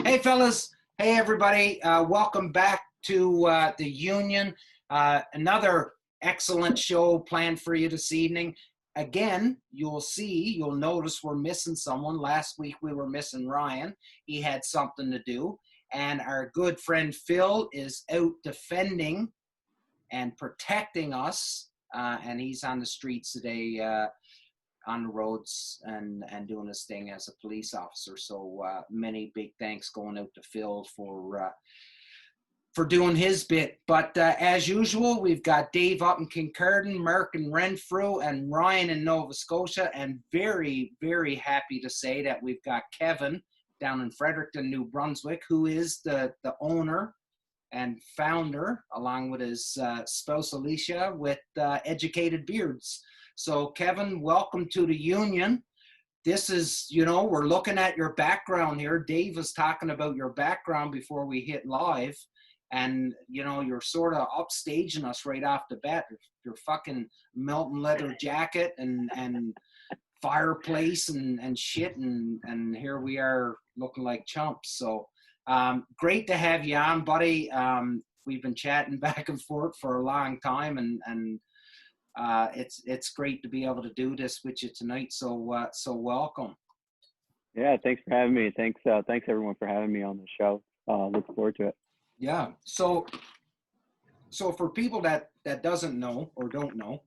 Hey, fellas. Hey, everybody. Welcome back to the Union. Another excellent show planned for you this evening. Again, you'll notice we're missing someone. Last week we were missing Ryan. He had something to do. And our good friend Phil is out defending and protecting us. And he's on the streets today. On the roads and doing his thing as a police officer. So many big thanks going out to Phil for doing his bit. But as usual, we've got Dave up in Kincardine, Mark in Renfrew, and Ryan in Nova Scotia. And very, very happy to say that we've got Kevin down in Fredericton, New Brunswick, who is the owner and founder, along with his spouse Alicia, with Educated Beards. So, Kevin, welcome to the Union. This is, we're looking at your background here. Dave was talking about your background before we hit live. And, you're sort of upstaging us right off the bat. Your fucking Milton leather jacket and fireplace and shit. And here we are looking like chumps. So, great to have you on, buddy. We've been chatting back and forth for a long time. And it's great to be able to do this with you tonight. So welcome. Yeah, thanks for having me. Thanks everyone for having me on the show. Look forward to it. Yeah. So for people that doesn't know or don't know,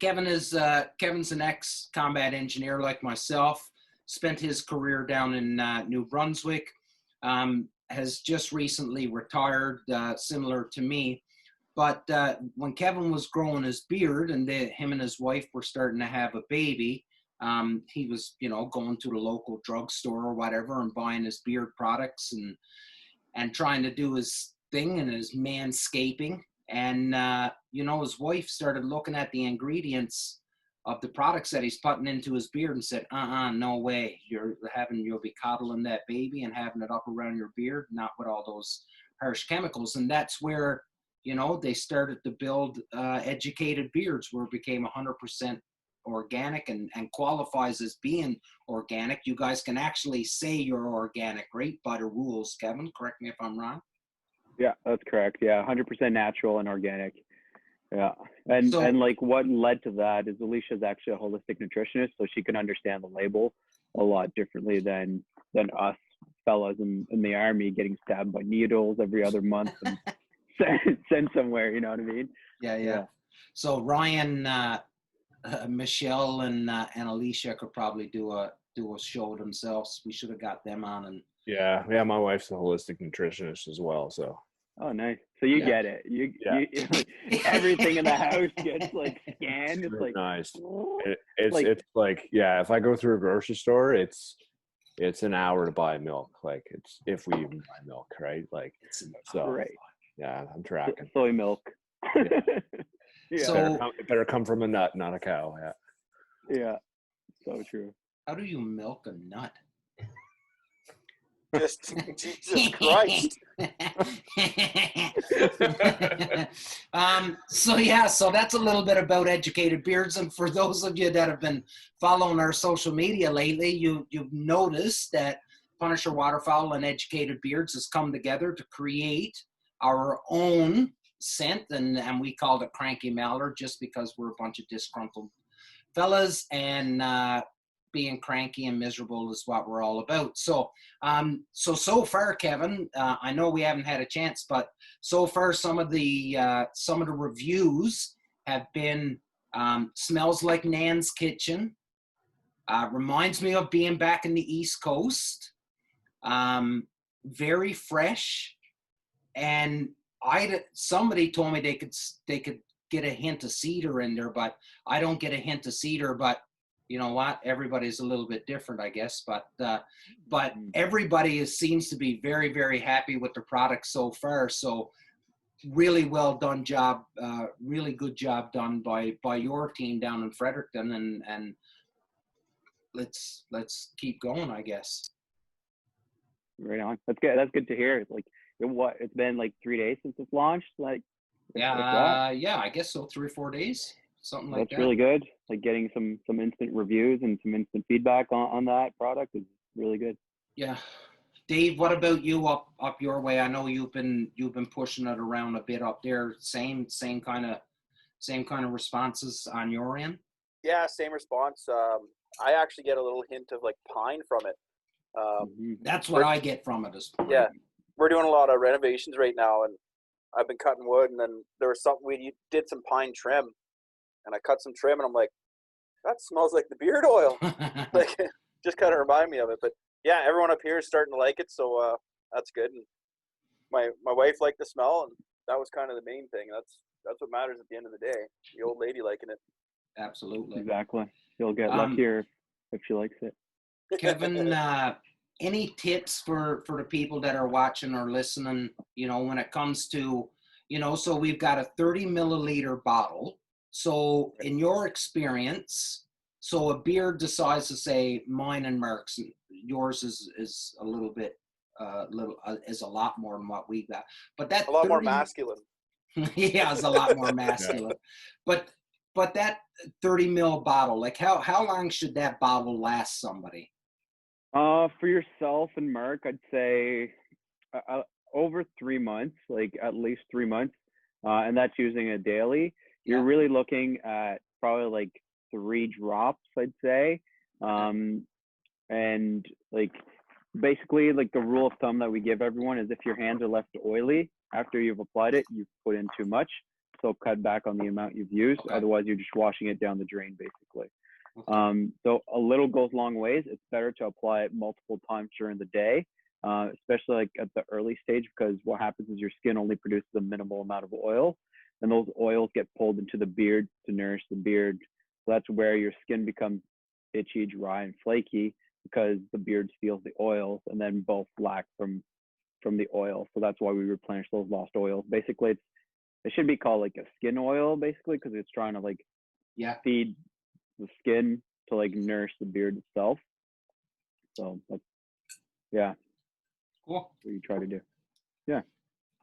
Kevin's an ex-combat engineer like myself. Spent his career down in New Brunswick. Has just recently retired, similar to me. But when Kevin was growing his beard and him and his wife were starting to have a baby, he was, going to the local drugstore or whatever and buying his beard products and trying to do his thing and his manscaping. And, his wife started looking at the ingredients of the products that he's putting into his beard and said, no way. You'll be coddling that baby and having it up around your beard, not with all those harsh chemicals. And that's where they started to build Educated Beards, where it became 100% organic and qualifies as being organic. You guys can actually say you're organic, right? By the rules, Kevin. Correct me if I'm wrong. Yeah, that's correct. Yeah, 100% natural and organic. Yeah, and like what led to that is Alicia's actually a holistic nutritionist, so she can understand the label a lot differently than us fellas in the army getting stabbed by needles every other month. And send somewhere, you know what I mean? Yeah. So Ryan, Michelle, and Alicia could probably do a show themselves. We should have got them on. And yeah. My wife's a holistic nutritionist as well. So. Oh, nice. So you get it. You everything in the house gets like scanned. It's like nice. It's like if I go through a grocery store, it's an hour to buy milk. Like it's if we even buy milk, right? Like so. Right. Yeah, I'm tracking. Soy milk. Yeah. So it better come from a nut, not a cow. Yeah. Yeah. So true. How do you milk a nut? Just Jesus Christ. So that's a little bit about Educated Beards. And for those of you that have been following our social media lately, you've noticed that Punisher Waterfowl and Educated Beards has come together to create our own scent, and we called it Cranky Mallard just because we're a bunch of disgruntled fellas, and being cranky and miserable is what we're all about. So so far, Kevin, I know we haven't had a chance, but so far some of the reviews have been smells like Nan's kitchen, reminds me of being back in the East Coast, very fresh, and somebody told me they could get a hint of cedar in there, but I don't get a hint of cedar. But you know what? Everybody's a little bit different, I guess. But everybody seems to be very, very happy with the product so far. So really well done job, really good job done by your team down in Fredericton, and let's keep going, I guess. Right on. That's good. That's good to hear. Like, it's been like 3 days since it's launched. Like, yeah, I guess so. 3 or 4 days, something like that. That's really good. Like getting some instant reviews and some instant feedback on that product is really good. Yeah. Dave, what about you up your way? I know you've been pushing it around a bit up there. Same kind of responses on your end? Yeah, same response. I actually get a little hint of like pine from it. That's what I get from it. Yeah, we're doing a lot of renovations right now, and I've been cutting wood, and then there was something we did some pine trim, and I cut some trim, and I'm like, that smells like the beard oil. Like, just kind of remind me of it. But yeah, everyone up here is starting to like it, so that's good. And my wife liked the smell, and that was kind of the main thing. That's what matters at the end of the day. The old lady liking it. Absolutely. Exactly. You'll get luckier if she likes it. Kevin, any tips for the people that are watching or listening, you know, when it comes to, you know, so we've got a 30 milliliter bottle. So in your experience, so a beard the size of, say, mine and Merck's, yours is a little bit, is a lot more than what we got. But that a lot more masculine. Yeah, it's a lot more masculine. Yeah. But that 30 ml bottle, like how long should that bottle last somebody? For yourself and Mark, I'd say over 3 months, like at least 3 months, and that's using it daily. You're really looking at probably like 3 drops, I'd say. And like basically like the rule of thumb that we give everyone is if your hands are left oily after you've applied it, you've put in too much. So cut back on the amount you've used. Okay. Otherwise, you're just washing it down the drain, basically. Okay. So a little goes a long ways. It's better to apply it multiple times during the day, especially like at the early stage, because what happens is your skin only produces a minimal amount of oil, and those oils get pulled into the beard to nourish the beard. So that's where your skin becomes itchy, dry, and flaky because the beard steals the oils, and then both lack from the oil. So that's why we replenish those lost oils. Basically, it should be called like a skin oil, basically, because it's trying to like feed the skin to like nourish the beard itself. So that's cool. What you try to do. Yeah,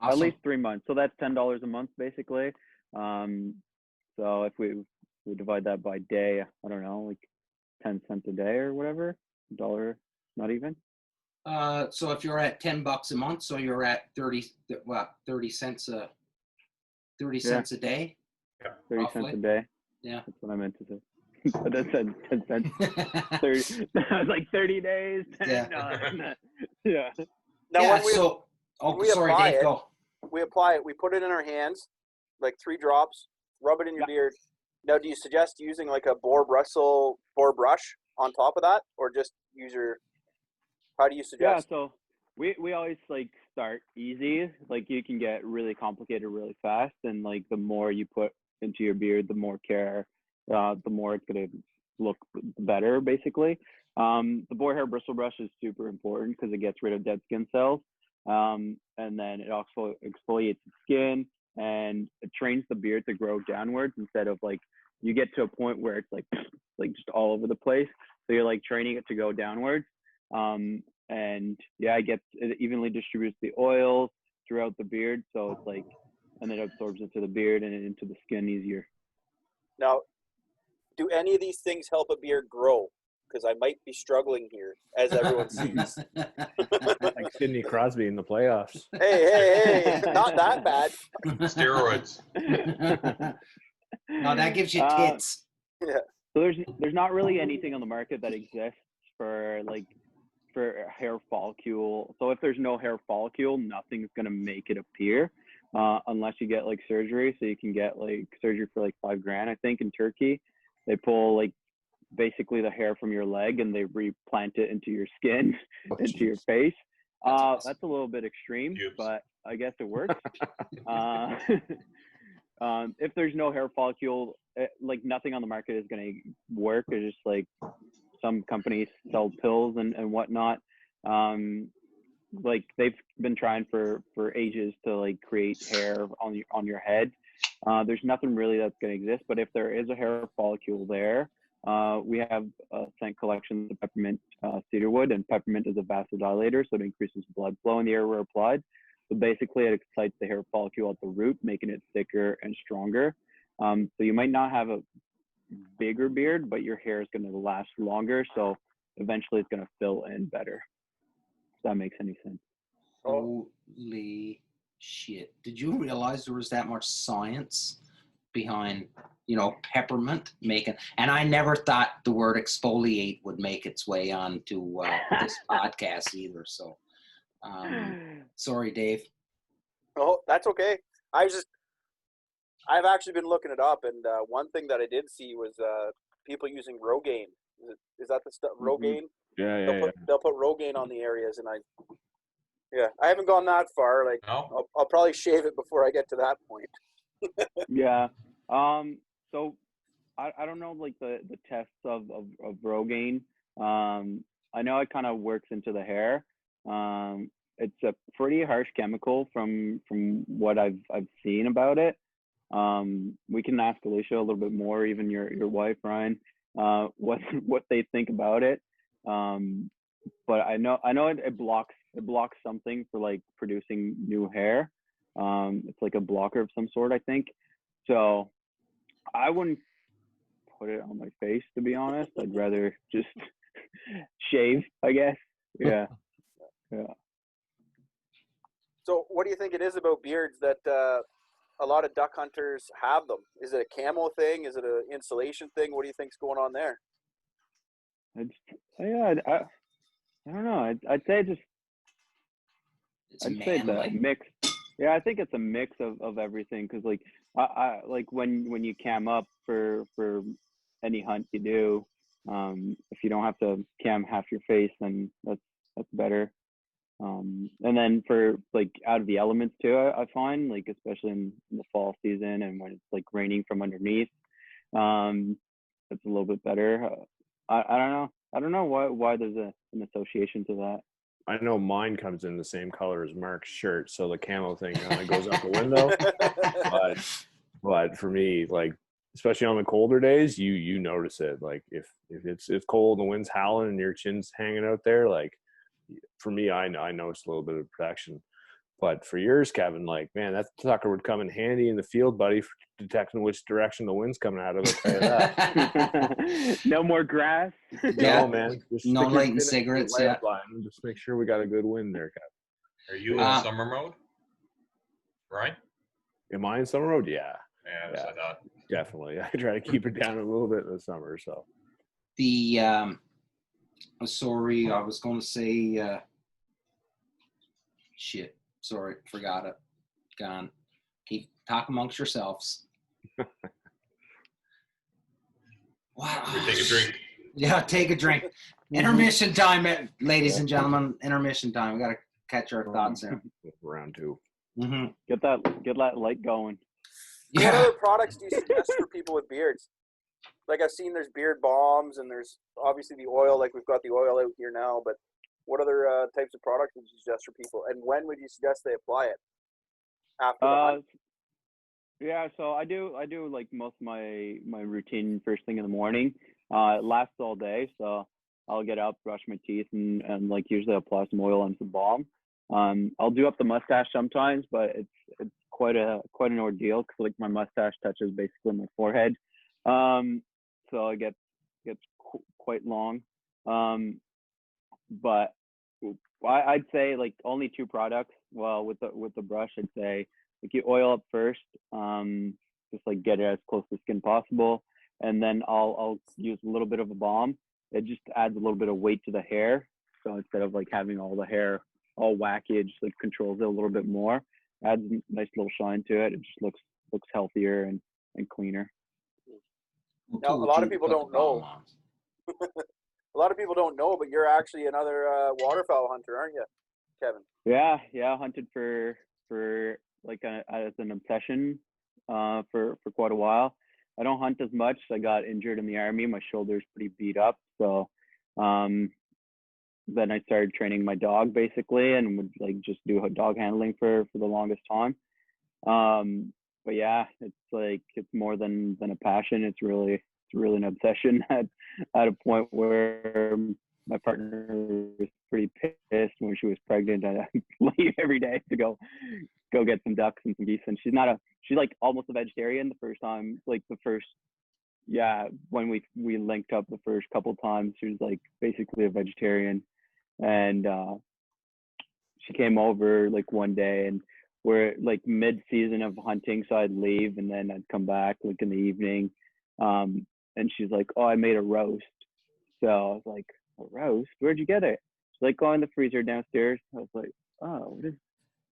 awesome. At least 3 months. So that's $10 a month, basically. So if we divide that by day, I don't know, like 10 cents a day or whatever, $1, not even. So if you're at $10 a month, so you're at 30 cents a 30 cents a day. Yeah, 30 roughly. Cents a day. Yeah, that's what I meant to say. But that said 10 cents. 30, that was like 30 days. 10, yeah. Now sorry, Dave, go. We apply it. We put it in our hands, like 3 drops. Rub it in your beard. Now, do you suggest using like a boar brush on top of that, or just use your? How do you suggest? Yeah, so we always like start easy. Like you can get really complicated really fast, and like the more you put into your beard, the more care, the more it's gonna look better, basically. The boar hair bristle brush is super important because it gets rid of dead skin cells, and then it also exfoliates the skin and it trains the beard to grow downwards instead of like you get to a point where it's like just all over the place. So you're like training it to go downwards. And it evenly distributes the oils throughout the beard. So it's like, and it absorbs into the beard and into the skin easier. Now, do any of these things help a beard grow? Because I might be struggling here, as everyone sees. Like Sidney Crosby in the playoffs. Hey, not that bad. Steroids. No, that gives you tits. Yeah. So there's not really anything on the market that exists for hair follicle. So if there's no hair follicle, nothing's gonna make it appear, unless you get like surgery. So you can get like surgery for like $5,000, I think, in Turkey. They pull like basically the hair from your leg and they replant it into your skin, into your face. That's a little bit extreme, but I guess it works. If there's no hair follicle, like nothing on the market is going to work. It's just like some companies sell pills and whatnot. Like they've been trying for ages to like create hair on your head. There's nothing really that's going to exist, but if there is a hair follicle there, we have a scent collection of peppermint cedarwood, and peppermint is a vasodilator, so it increases blood flow in the area where applied. So basically it excites the hair follicle at the root, making it thicker and stronger. So you might not have a bigger beard, but your hair is going to last longer, so eventually it's going to fill in better. If that makes any sense. Holy shit. Did you realize there was that much science behind, peppermint making? And I never thought the word exfoliate would make its way onto this podcast either. So, sorry, Dave. Oh, that's okay. I've actually been looking it up, and one thing that I did see was people using Rogaine. Is that the stuff? Rogaine? Yeah. They'll put Rogaine on the areas, and I haven't gone that far. Like, No? I'll probably shave it before I get to that point. Yeah. So I don't know like the tests of Rogaine. I know it kind of works into the hair. It's a pretty harsh chemical from what I've seen about it. We can ask Alicia a little bit more, even your wife, Ryan, what they think about it. But I know it blocks something for like producing new hair. It's like a blocker of some sort, I think. So I wouldn't put it on my face, to be honest. I'd rather just shave, I guess. Yeah. So what do you think it is about beards that a lot of duck hunters have them? Is it a camo thing? Is it an insulation thing? What do you think's going on there? I don't know. I'd say it's a mix. Yeah, I think it's a mix of everything. Cause like I like when you cam up for any hunt you do, if you don't have to cam half your face, then that's better. And then for like out of the elements too, I find like especially in the fall season and when it's like raining from underneath, it's a little bit better. I don't know why there's an association to that. I know mine comes in the same color as Mark's shirt, so the camo thing kind of goes out the window. But for me, like especially on the colder days, you notice it. Like if it's cold and the wind's howling and your chin's hanging out there, like for me, I noticed a little bit of protection. But for yours, Kevin, like, man, that sucker would come in handy in the field, buddy, for detecting which direction the wind's coming out of. I'll tell you that. No more grass. Yeah. No, man. Just no stick your lighting chin in cigarettes. the Yeah. light line and just make sure we got a good wind there, Kevin. Are you in summer mode? Right? Am I in summer mode? Yeah. Yeah, that's what I thought. Definitely. I try to keep it down a little bit in the summer. So sorry, I was going to say shit. Sorry, forgot it. Gone. Keep talk amongst yourselves. Wow. Take a drink. Yeah, take a drink. Intermission time, ladies and gentlemen. Intermission time. We got to catch our thoughts in. Round two. Mm-hmm. Get that light going. What other products do you suggest for people with beards? Like I've seen there's beard balms and there's obviously the oil, like we've got the oil out here now, but what other types of products would you suggest for people? And when would you suggest they apply it? After the hunt? Yeah, so I do like most of my routine first thing in the morning. It lasts all day, so I'll get up, brush my teeth, and like usually I'll apply some oil and some balm. I'll do up the mustache sometimes, but it's quite an ordeal because like my mustache touches basically my forehead, so it gets quite long. But I'd say like only two products. Well, with the brush, I'd say like you oil up first, just like get it as close to skin possible, and then I'll use a little bit of a balm. It just adds a little bit of weight to the hair. So instead of like having all the hair all wacky, it just like controls it a little bit more. Adds a nice little shine to it. It just looks healthier and cleaner. Now, a lot of people don't know. A lot of people don't know, but you're actually another waterfowl hunter, aren't you? Kevin? Yeah, hunted for like as an obsession for quite a while. I don't hunt as much. I got injured in the army. My shoulder's pretty beat up. So then I started training my dog basically, and would like just do dog handling for the longest time. But yeah, it's more than a passion. It's really an obsession at a point where my partner was pretty pissed when she was pregnant. I leave every day to go get some ducks and some geese. And she's like almost a vegetarian the first time, when we linked up the first couple of times, she was like basically a vegetarian. And she came over like one day, and we're like mid-season of hunting, so I'd leave and then I'd come back like in the evening. And she's like, "Oh, I made a roast." So I was like, "A roast? Where'd you get it?" She's like, "Oh, in the freezer downstairs." I was like, "Oh,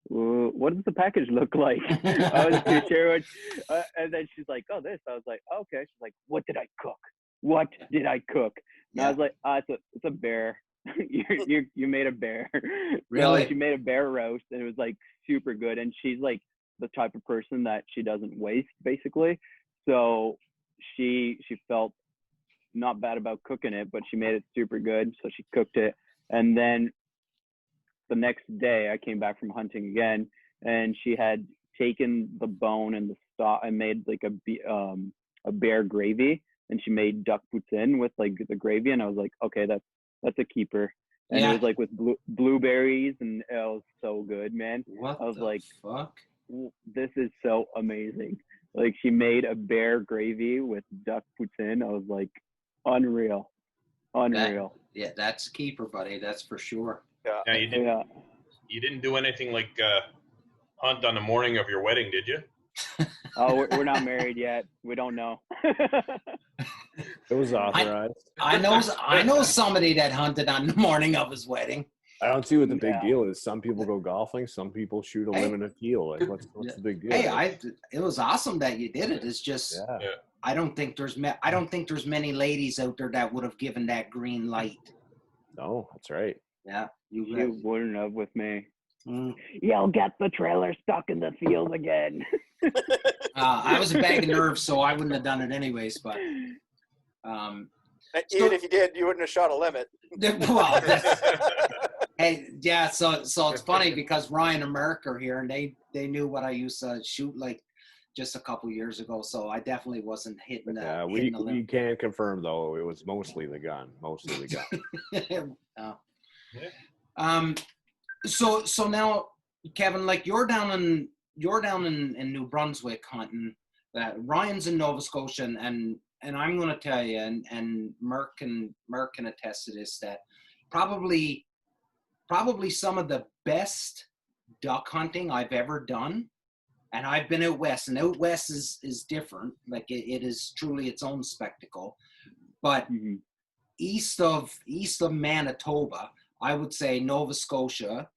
what does the package look like?" I was too sure. And then she's like, "Oh, this." I was like, "Okay." She's like, "What did I cook? What did I cook?" And I was like, "It's a bear." you made a bear. Really? So she made a bear roast, and it was like super good. And she's like the type of person that she doesn't waste basically. So she felt not bad about cooking it, but she made it super good. So she cooked it. And then the next day I came back from hunting again, and she had taken the bone and the stock and made like a bear gravy, and she made duck poutine with like the gravy. And I was like, okay, that's a keeper. And it was like with blueberries, and it was so good, man. What I was the like, fuck? this is so amazing. Like she made a bear gravy with duck poutine. I was like, unreal. That's a keeper, buddy. That's for sure. Yeah, you didn't do anything like hunt on the morning of your wedding, did you? Oh, we're not married yet. We don't know. It was authorized. I know somebody that hunted on the morning of his wedding. I don't see what the big deal is. Some people go golfing. Some people shoot a limited teal. Like, what's the big deal? Hey, it was awesome that you did it. It's just I don't think there's many ladies out there that would have given that green light. No, that's right. Yeah, you wouldn't have with me. Mm. You'll get the trailer stuck in the field again. I was a bag of nerves, so I wouldn't have done it anyways. But even if you did, you wouldn't have shot a limit. Well, hey, yeah. So it's funny because Ryan and Merck are here, and they knew what I used to shoot like just a couple years ago. So I definitely wasn't hitting that. We can confirm though it was mostly the gun. So now, Kevin, like you're down in New Brunswick hunting. Ryan's in Nova Scotia, and I'm going to tell you, and Merck can attest to this, that probably some of the best duck hunting I've ever done. And I've been out west, and out west is different. Like it is truly its own spectacle. But east of Manitoba, I would say Nova Scotia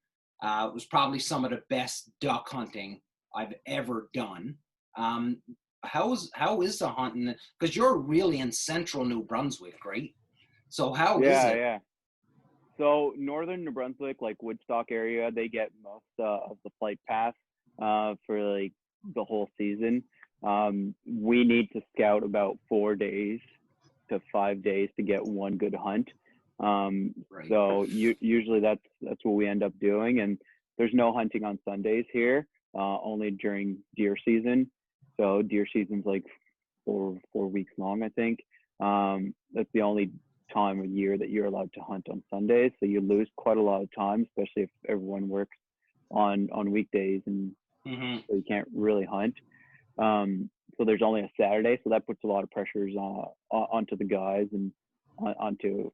was probably some of the best duck hunting I've ever done. How is the hunting? Because you're really in central New Brunswick, right? So how is it? Yeah. So northern New Brunswick, like Woodstock area, they get most of the flight pass for like the whole season. We need to scout about 4 days to 5 days to get one good hunt. Right. So usually that's what we end up doing. And there's no hunting on Sundays here, only during deer season. So deer season's like four weeks long, I think. That's the only time of year that you're allowed to hunt on Sundays. So you lose quite a lot of time, especially if everyone works on weekdays, and so you can't really hunt. So there's only a Saturday, so that puts a lot of pressures onto the guys and onto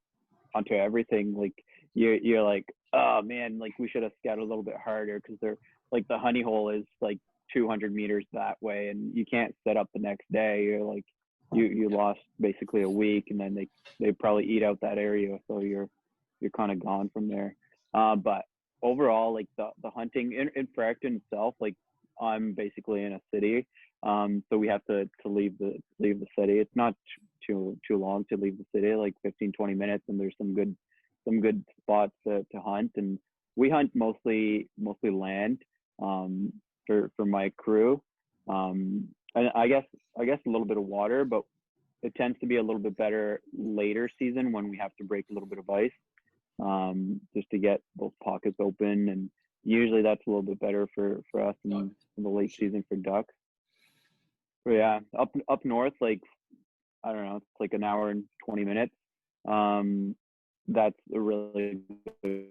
everything. Like you're like, oh man, like we should have scouted a little bit harder, because they're like the honey hole is like 200 meters that way, and you can't set up the next day. You're like you lost basically a week, and then they probably eat out that area, so you're kind of gone from there. But overall, like the hunting in Fredericton itself, like I'm basically in a city, so we have to leave the city. It's not too long to leave the city, like 15-20 minutes, and there's some good spots to hunt. And we hunt mostly land for my crew. And I guess a little bit of water, but it tends to be a little bit better later season when we have to break a little bit of ice, just to get those pockets open. And usually that's a little bit better for us in the late season for ducks. But yeah, up north, like, I don't know, it's like an hour and 20 minutes. That's a really good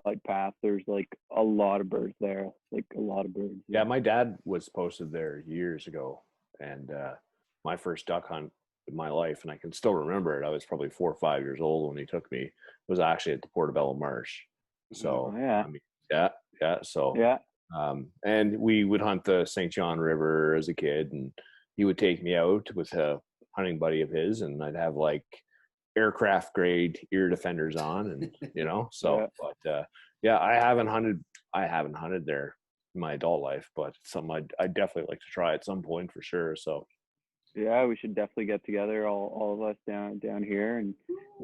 flight path. There's like a lot of birds there, like a lot of birds. Yeah, my dad was posted there years ago, and my first duck hunt in my life, and I can still remember it. I was probably 4 or 5 years old when he took me. Was actually at the Portobello Marsh. So yeah, I mean, yeah. So yeah, and we would hunt the St. John River as a kid, and he would take me out with a hunting buddy of his, and I'd have like aircraft grade ear defenders on, and so Yeah. but yeah, I haven't hunted there in my adult life, but it's something I'd definitely like to try at some point for sure. So yeah, we should definitely get together, all of us down here, and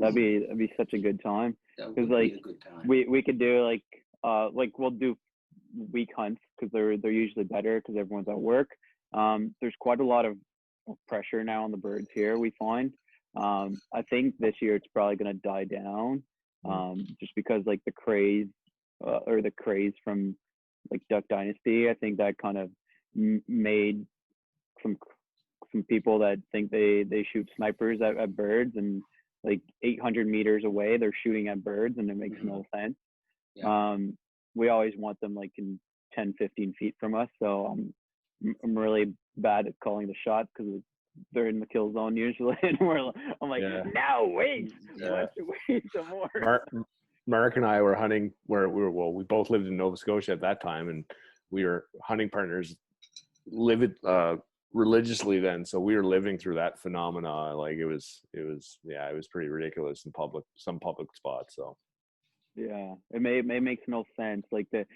that'd be such a good time. That would Because be like a good time. we could do like we'll do week hunts because they're usually better because everyone's at work. There's quite a lot of pressure now on the birds here, we find. I think this year it's probably going to die down, just because like the craze or the craze from like Duck Dynasty. I think that kind of made some people that think they shoot snipers at birds, and like 800 meters away they're shooting at birds, and it makes no sense. Yeah. We always want them like in 10, 15 feet from us. So I'm really bad at calling the shots because they're in the kill zone usually, and I'm like, Yeah. no, wait, Yeah. wait some more. Mark and I were hunting where we both lived in Nova Scotia at that time, and we were hunting partners religiously then. So we were living through that phenomena. Like it was pretty ridiculous in some public spots. So Yeah, it makes no sense. Like the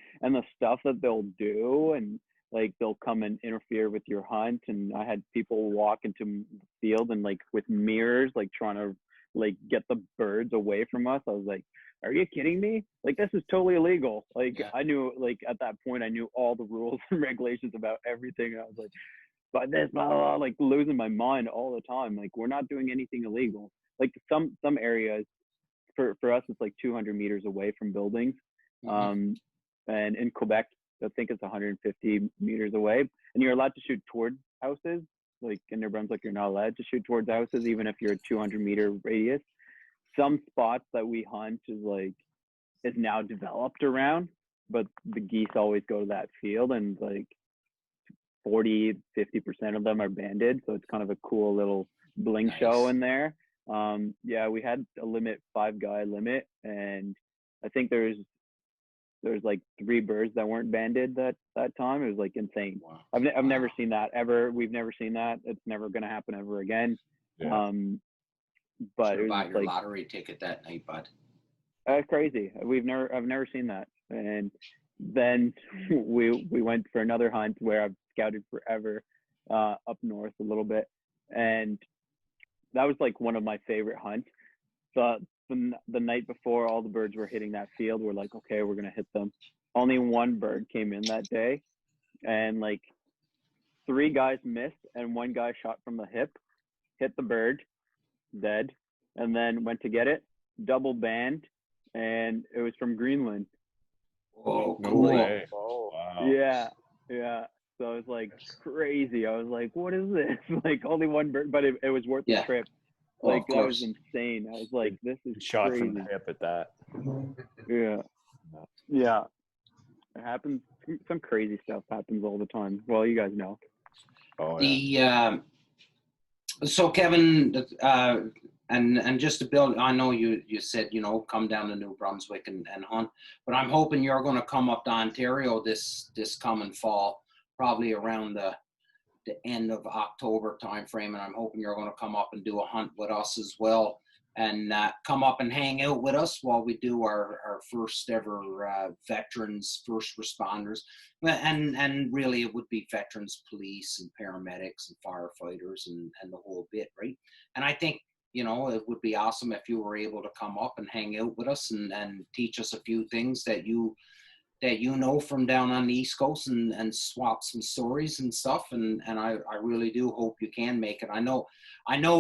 stuff that they'll do, and like they'll come and interfere with your hunt. And I had people walk into the field and like with mirrors, like trying to like get the birds away from us. I was like, are you kidding me? Like this is totally illegal. Like Yeah. I knew, like at that point I knew all the rules and regulations about everything. And I was like, but this blah, blah, blah, like losing my mind all the time. Like we're not doing anything illegal. Like some areas for us it's like 200 meters away from buildings. And in Quebec I think it's 150 meters away, and you're allowed to shoot towards houses. Like in New Brunswick you're not allowed to shoot towards houses even if you're a 200-meter radius. Some spots that we hunt is now developed around, but the geese always go to that field, and like 40-50% of them are banded, so it's kind of a cool little bling show in there. Yeah, we had a 5-guy limit, and I think there's like 3 birds that weren't banded that time. It was like insane. Wow. I've never seen that ever. We've never seen that. It's never going to happen ever again. Yeah. But Should it was buy just, your like lottery ticket that night, bud. crazy. I've never seen that. And then we went for another hunt where I've scouted forever, up north a little bit, and that was like one of my favorite hunts. The night before all the birds were hitting that field, we're like, okay, we're gonna hit them. Only one bird came in that day, and like 3 guys missed, and 1 guy shot from the hip, hit the bird, dead, and then went to get it, double band, and it was from Greenland. Oh, no cool. way. Oh, Wow. Yeah. So it was like crazy. I was like, what is this? Like only one bird, but it was worth the Yeah. trip. Oh, Like of that was course. insane. I was like, this is Shot crazy. from the hip at that. Yeah. It happens. Some crazy stuff happens all the time. Well, you guys know. Oh yeah. So Kevin, and just to build, I know you said, come down to New Brunswick and hunt, but I'm hoping you're going to come up to Ontario this coming fall, probably around the end of October timeframe, and I'm hoping you're going to come up and do a hunt with us as well, and come up and hang out with us while we do our first ever veterans, first responders, and really it would be veterans, police and paramedics and firefighters and the whole bit, right? And I think you know, it would be awesome if you were able to come up and hang out with us and teach us a few things that you know from down on the East Coast, and swap some stories and stuff. And I really do hope you can make it. I know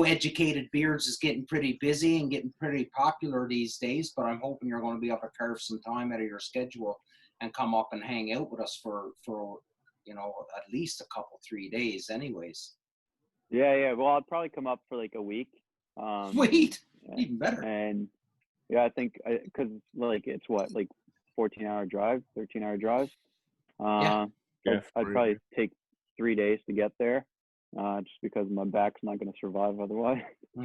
Educated Beards is getting pretty busy and getting pretty popular these days, but I'm hoping you're going to be able to carve some time out of your schedule and come up and hang out with us for you know, at least a couple, 3 days anyways. Yeah. Well, I'll probably come up for like a week. Sweet. Even better. And yeah, I think, because like it's what, like 14-hour drive, 13-hour drive. Yeah, I'd probably take 3 days to get there, just because my back's not going to survive otherwise. So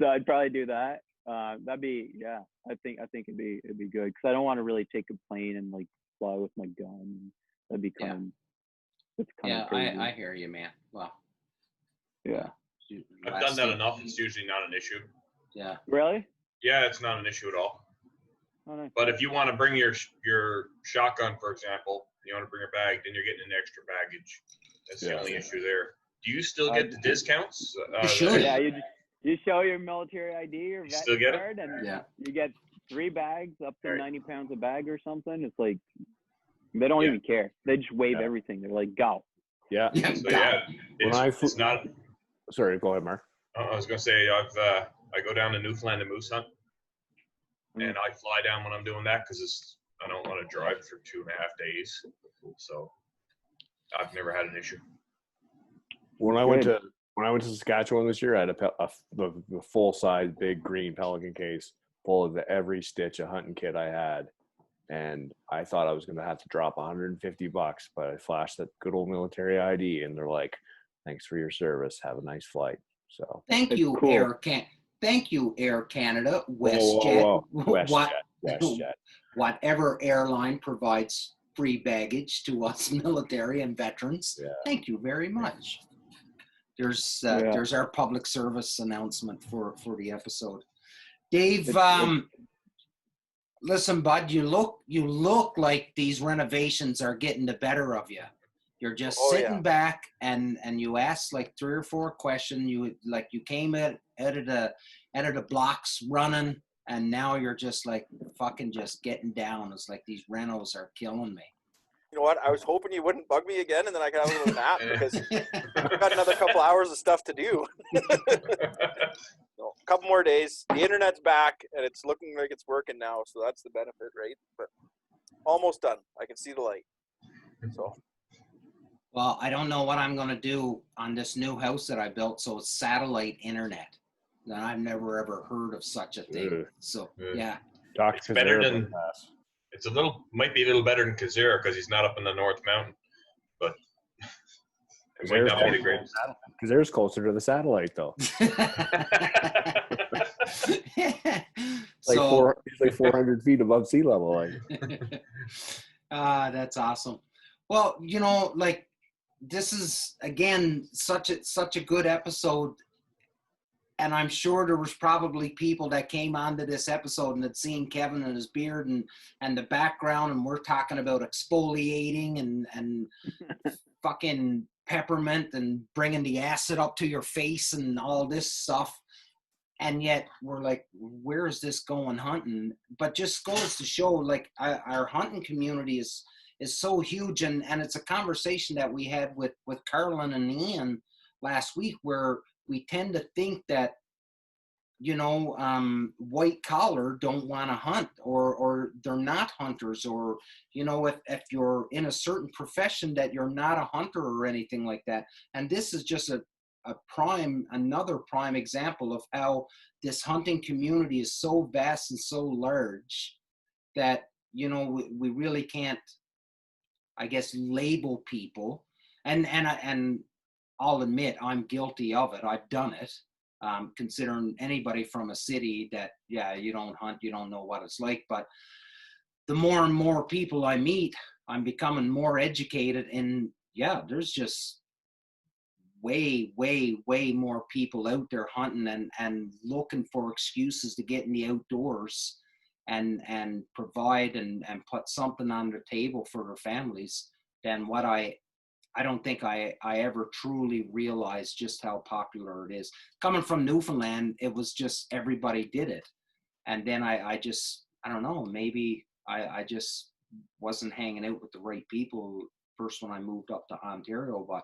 I'd probably do that. That'd be, yeah. I think it'd be good, because I don't want to really take a plane and like fly with my gun. That'd be kind of crazy. I hear you, man. Well, yeah. I've done that enough. It's usually not an issue. Yeah. Really? Yeah, it's not an issue at all. Oh, nice. But if you want to bring your shotgun, for example, you want to bring a bag, then you're getting an extra baggage. That's the only issue there. Do you still get the discounts? Sure. Yeah, you show your military ID or vet card, and you get 3 bags up to 90 pounds a bag or something. It's like they don't even care. They just waive everything. They're like, go. Yeah. So it's not. Sorry, go ahead, Mark. I was gonna say I go down to Newfoundland to moose hunt, and I fly down when I'm doing that because I don't want to drive for 2.5 days. So I've never had an issue. When I went to Saskatchewan this year, I had a full size big green Pelican case full of every stitch of hunting kit I had, and I thought I was going to have to drop $150, but I flashed that good old military ID, and they're like, "Thanks for your service. Have a nice flight." So thank you, cool. Thank you, Air Canada, WestJet, WestJet. Whatever airline provides free baggage to us military and veterans. Yeah. Thank you very much. There's our public service announcement for the episode. Dave, listen, bud, you look like these renovations are getting the better of you. You're just sitting back and you asked like 3 or 4 questions. You came out of the blocks running, and now you're just like fucking just getting down. It's like these renos are killing me. You know what? I was hoping you wouldn't bug me again, and then I could have a little nap, because I've got another couple hours of stuff to do. So, a couple more days. The internet's back, and it's looking like it's working now, so that's the benefit, right? But almost done. I can see the light. So. Well, I don't know what I'm going to do on this new house that I built, so it's satellite internet. And I've never ever heard of such a thing. So yeah, it's better than. It's might be a little better than Kazera, because he's not up in the North Mountain, but it might not be the greatest. Kazera's closer to the satellite, though. He's like 400 feet above sea level. Like. That's awesome. Well, you know, like this is again such a good episode. And I'm sure there was probably people that came onto this episode and had seen Kevin and his beard and the background, and we're talking about exfoliating and fucking peppermint and bringing the acid up to your face and all this stuff. And yet we're like, where is this going hunting? But just goes to show, like, our hunting community is so huge, and it's a conversation that we had with Carolyn and Ian last week, where we tend to think that, you know, white collar don't want to hunt, or they're not hunters, or, you know, if you're in a certain profession that you're not a hunter or anything like that. And this is just another prime example of how this hunting community is so vast and so large that, you know, we really can't, I guess, label people. And I'll admit I'm guilty of it. I've done it. Considering anybody from a city that, you don't hunt, you don't know what it's like. But the more and more people I meet, I'm becoming more educated. And there's just way, way, way more people out there hunting and looking for excuses to get in the outdoors and provide and put something on their table for their families than what I I don't think I ever truly realized just how popular it is. Coming from Newfoundland, it was just everybody did it. And then I just, I don't know, maybe I just wasn't hanging out with the right people first when I moved up to Ontario, but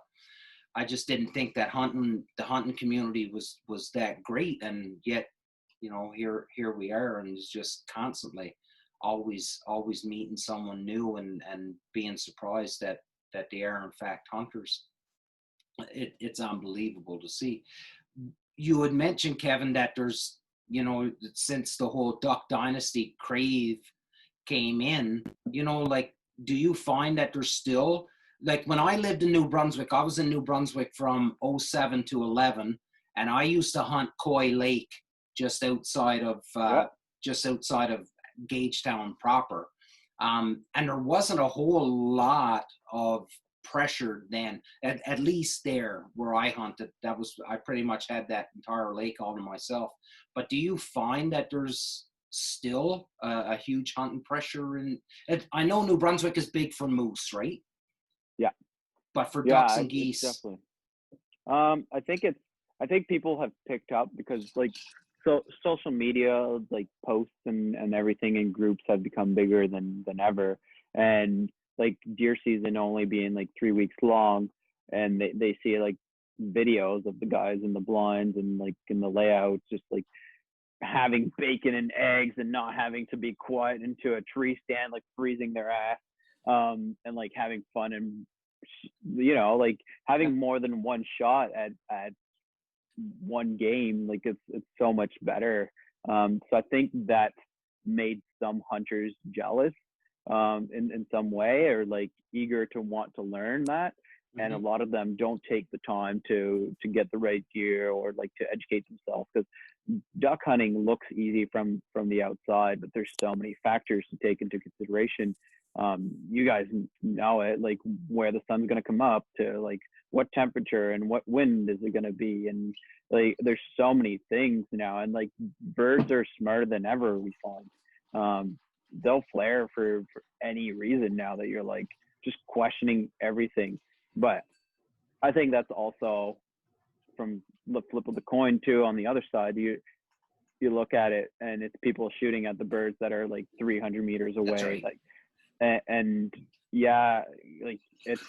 I just didn't think that the hunting community was that great. And yet, you know, here we are, and it's just constantly always meeting someone new and being surprised that they are in fact hunters. It's unbelievable to see. You had mentioned, Kevin, that there's, you know, since the whole Duck Dynasty crave came in, you know, like, do you find that there's still, like, when I lived in New Brunswick, I was in New Brunswick from 07 to 11, and I used to hunt Coy Lake just outside of Gagetown proper. And there wasn't a whole lot of pressure then, at least there where I hunted. I pretty much had that entire lake all to myself. But do you find that there's still a huge hunting pressure in it? I know New Brunswick is big for moose, right? Yeah. But for ducks and it's geese, definitely. I think people have picked up because, like, so social media, like, posts and everything in groups have become bigger than ever. And like deer season only being like 3 weeks long, and they see like videos of the guys in the blinds and like in the layouts, just like having bacon and eggs and not having to be quiet into a tree stand, like freezing their ass, and like having fun and, you know, like having more than one shot at one game. Like it's so much better. So I think that made some hunters jealous in some way, or like eager to want to learn that. And a lot of them don't take the time to get the right gear or like to educate themselves, because duck hunting looks easy from the outside, but there's so many factors to take into consideration. You guys know it, like where the sun's going to come up, to like what temperature and what wind is it going to be, and like there's so many things now. And like birds are smarter than ever, we find. They'll flare for any reason now that you're like just questioning everything. But I think that's also from the flip of the coin too. On the other side, you look at it and it's people shooting at the birds that are like 300 meters away. That's right. Like, and yeah, like it's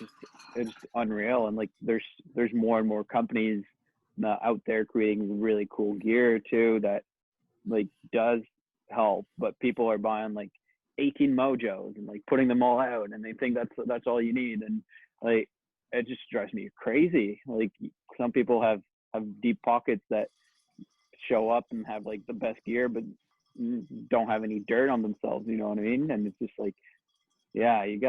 unreal. And like there's more and more companies out there creating really cool gear too that like does help, but people are buying like 18 mojos and like putting them all out, and they think that's all you need. And like it just drives me crazy. Like some people have deep pockets that show up and have like the best gear but don't have any dirt on themselves, you know what I mean? And it's just like, yeah, you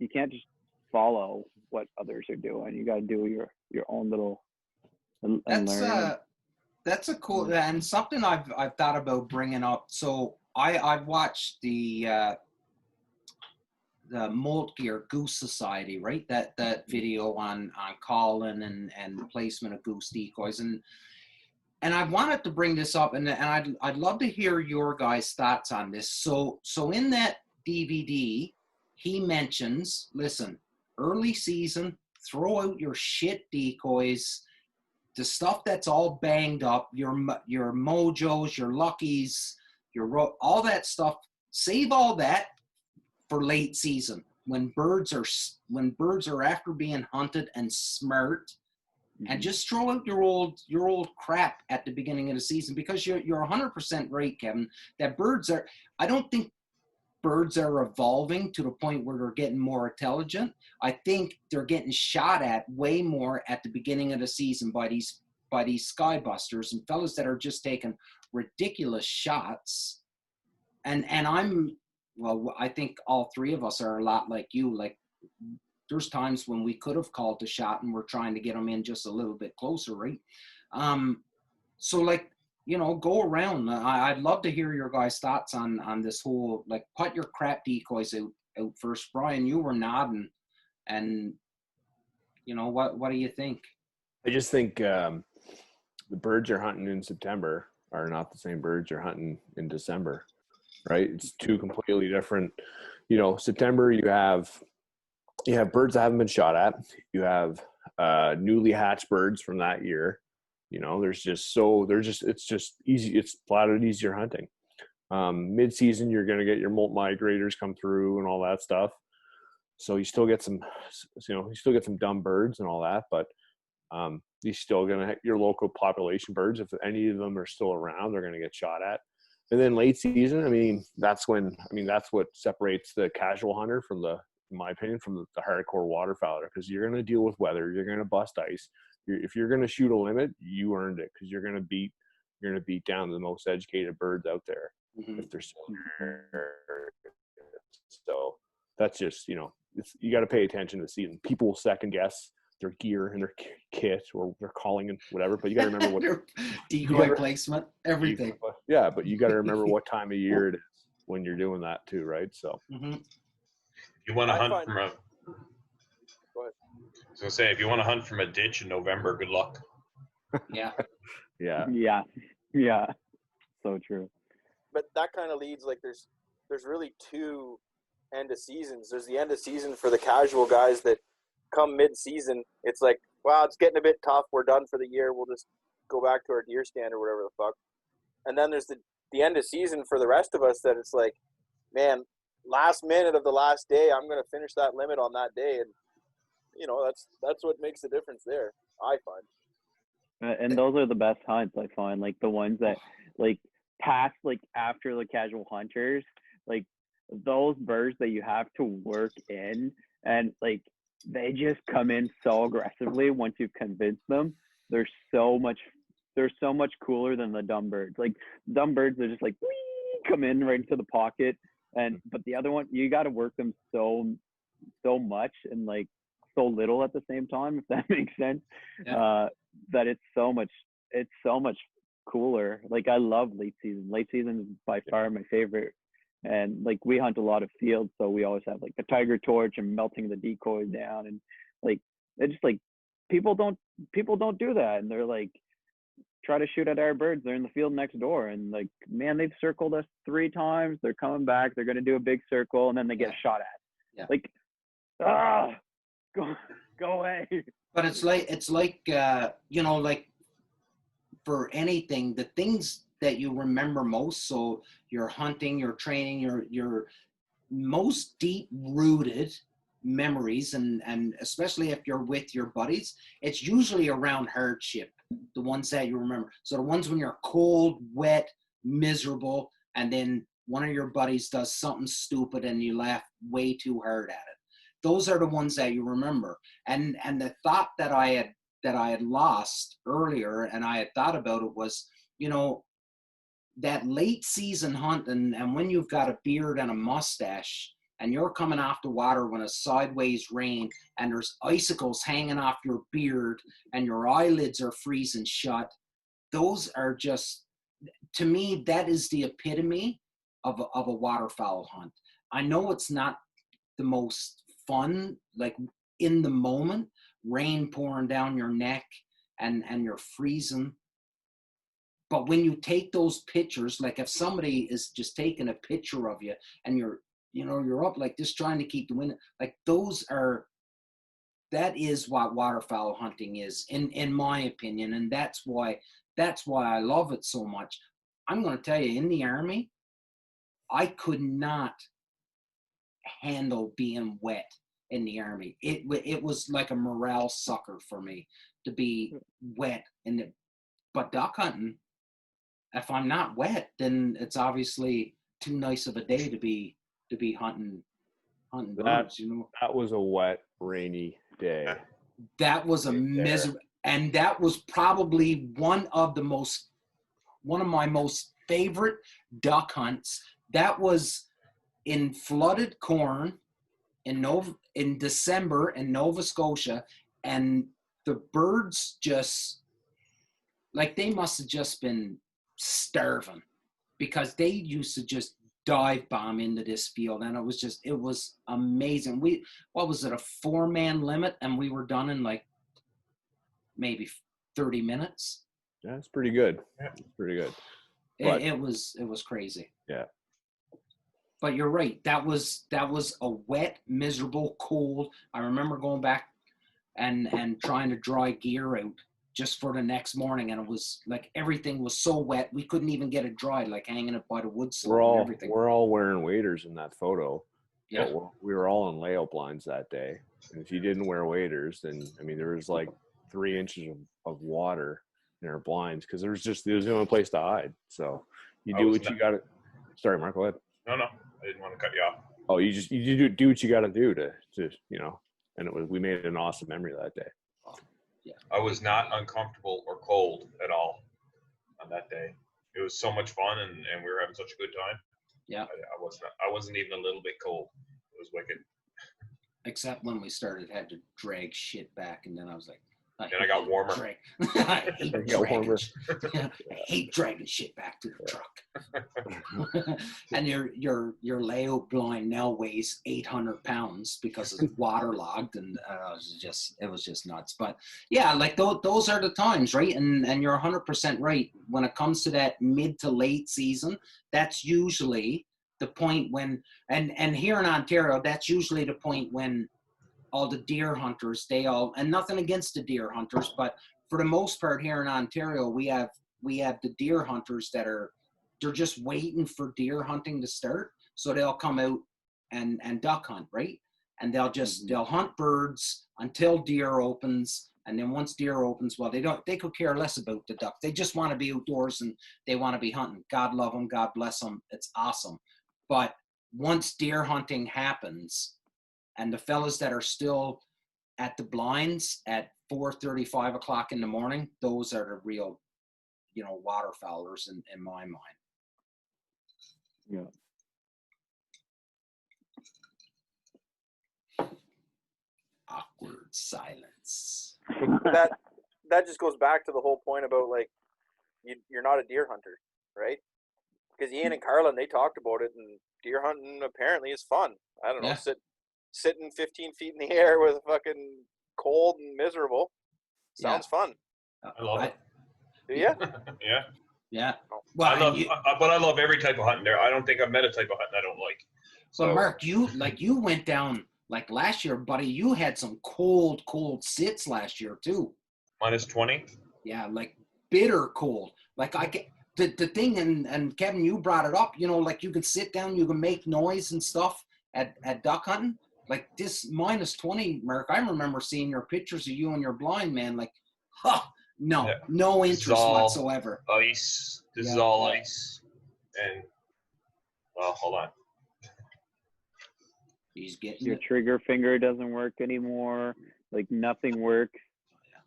can't just follow what others are doing. You got to do your own little and learn. That's a cool, and something I've thought about bringing up. So I've watched the Molt Gear Goose Society, right? That video on calling and placement of goose decoys, and I wanted to bring this up, and I'd love to hear your guys' thoughts on this. So in that DVD, he mentions, listen, early season, throw out your shit decoys, the stuff that's all banged up, your mojos, your luckies, all that stuff. Save all that for late season when birds are after being hunted and smart, and just throw out your old crap at the beginning of the season, because you're 100% right, Kevin, that I don't think birds are evolving to the point where they're getting more intelligent. I think they're getting shot at way more at the beginning of the season by these skybusters and fellas that are just taking ridiculous shots. And I think all three of us are a lot like you. Like there's times when we could have called the shot and we're trying to get them in just a little bit closer, right? So like, you know, go around. I'd love to hear your guys' thoughts on this whole, like, put your crap decoys out first. Brian, you were nodding, and you know, what do you think? I just think the birds you're hunting in September are not the same birds you're hunting in December, right? It's two completely different. You know, September you have you have birds that haven't been shot at. You have newly hatched birds from that year. You know, it's just easy. It's flat out easier hunting. Mid-season, you're going to get your molt migrators come through and all that stuff. So you still get some, dumb birds and all that, but you're still going to your local population birds. If any of them are still around, they're going to get shot at. And then late season, that's what separates the casual hunter from in my opinion, from the hardcore waterfowler, because you're going to deal with weather, you're going to bust ice. If you're going to shoot a limit, you earned it, because you're going to beat down the most educated birds out there. Mm-hmm. If they're still there. So that's just, you got to pay attention to the season. People will second guess their gear and their kit or their calling and whatever, but you got to remember what decoy placement, everything. Yeah, but you got to remember what time of year it is when you're doing that too, right? So mm-hmm. If you want to hunt Go ahead. I was gonna say, if you want to hunt from a ditch in November, good luck. Yeah. Yeah. So true. But that kind of leads, like, there's really two end of seasons. There's the end of season for the casual guys that come mid-season. It's like, wow, it's getting a bit tough. We're done for the year. We'll just go back to our deer stand or whatever the fuck. And then there's the end of season for the rest of us that it's like, man, last minute of the last day, I'm going to finish that limit on that day. And, that's what makes the difference there, I find. And those are the best hunts, I find, like the ones that like past, like after the casual hunters, like those birds that you have to work in, and like they just come in so aggressively once you've convinced them. They're so much cooler than the dumb birds. Like dumb birds are just like, whee, come in right into the pocket, but the other one, you got to work them so much and like so little at the same time, if that makes sense. Yeah. That it's so much cooler. Like I love late season. Late season is by far my favorite. And like we hunt a lot of fields, so we always have like the tiger torch and melting the decoys down, and like it's just like people don't do that, and they're like try to shoot at our birds. They're in the field next door, and like, man, they've circled us 3 times. They're coming back. They're gonna do a big circle, and then they get shot at. Yeah. Like, go away. But it's like like for anything, the things that you remember most. So your hunting, your training, your most deep rooted memories, and especially if you're with your buddies, it's usually around hardship, the ones that you remember. So the ones when you're cold, wet, miserable, and then one of your buddies does something stupid and you laugh way too hard at it. Those are the ones that you remember. And the thought that I had lost earlier, and I had thought about it, was, that late season hunt, and when you've got a beard and a mustache and you're coming off the water when it's sideways rain and there's icicles hanging off your beard and your eyelids are freezing shut, those are just, to me, that is the epitome of a waterfowl hunt. I know it's not the most fun, like in the moment, rain pouring down your neck and you're freezing. But when you take those pictures, like if somebody is just taking a picture of you and you're up like this trying to keep the wind, like that is what waterfowl hunting is, in my opinion. And that's why I love it so much. I'm going to tell you, in the Army, I could not handle being wet in the Army. It was like a morale sucker for me to be wet but duck hunting, if I'm not wet, then it's obviously too nice of a day to be hunting birds. That was a wet, rainy day. That was a miserable, and that was probably one of my most favorite duck hunts. That was in flooded corn in December in Nova Scotia, and the birds just, like, they must have just been starving, because they used to just dive bomb into this field, and it was amazing. What was it, a 4-man limit, and we were done in like maybe 30 minutes. Yeah, it's pretty good. It's pretty good. It was crazy. Yeah. but you're right. That was a wet, miserable, cold. I remember going back and trying to dry gear out just for the next morning, and it was like everything was so wet we couldn't even get it dried, like hanging it by the wood stove and everything. We're all wearing waders in that photo. Yeah. But we were all in layout blinds that day, and if you didn't wear waders, then I mean there was like 3 inches of water in our blinds because there was the only place to hide. So you do what you got to. Sorry, Mark. Go ahead. No, I didn't want to cut you off. Oh, you do what you got to do to and we made an awesome memory that day. Yeah. I was not uncomfortable or cold at all on that day. It was so much fun, and we were having such a good time. Yeah. I wasn't even a little bit cold. It was wicked. Except when we had to drag shit back, and then I was like, Then I got warmer. I hate dragging shit back to the truck. And your layout blind now weighs 800 pounds because it's waterlogged, and it was just nuts. But yeah, like those are the times, right? And you're 100% right. When it comes to that mid to late season, that's usually the point when, and here in Ontario, that's usually the point when all the deer hunters, and nothing against the deer hunters, but for the most part here in Ontario, we have the deer hunters they're just waiting for deer hunting to start. So they'll come out and duck hunt, right? And they'll hunt birds until deer opens. And then once deer opens, well, they could care less about the duck. They just want to be outdoors and they want to be hunting. God love them. God bless them. It's awesome. But once deer hunting happens, and the fellas that are still at the blinds at 4:30, 5 o'clock in the morning, those are the real, waterfowlers in my mind. Yeah. Awkward silence. That just goes back to the whole point about like you're not a deer hunter, right? Because Ian and Carlin, they talked about it, and deer hunting apparently is fun. I don't know, sitting 15 feet in the air with fucking cold and miserable. Sounds fun. I love it. Do you? Yeah. Yeah. Well, I love every type of hunting there. I don't think I've met a type of hunting I don't like. So Mark, you went down like last year, buddy. You had some cold sits last year too. -20. Yeah, like bitter cold. Like the thing, and Kevin, you brought it up. Like you can sit down, you can make noise and stuff at duck hunting. Like this -20, Mark, I remember seeing your pictures of you and your blind, man. Like, no interest whatsoever. Ice. This is all ice. And, well, hold on. He's getting your trigger finger doesn't work anymore. Like nothing works.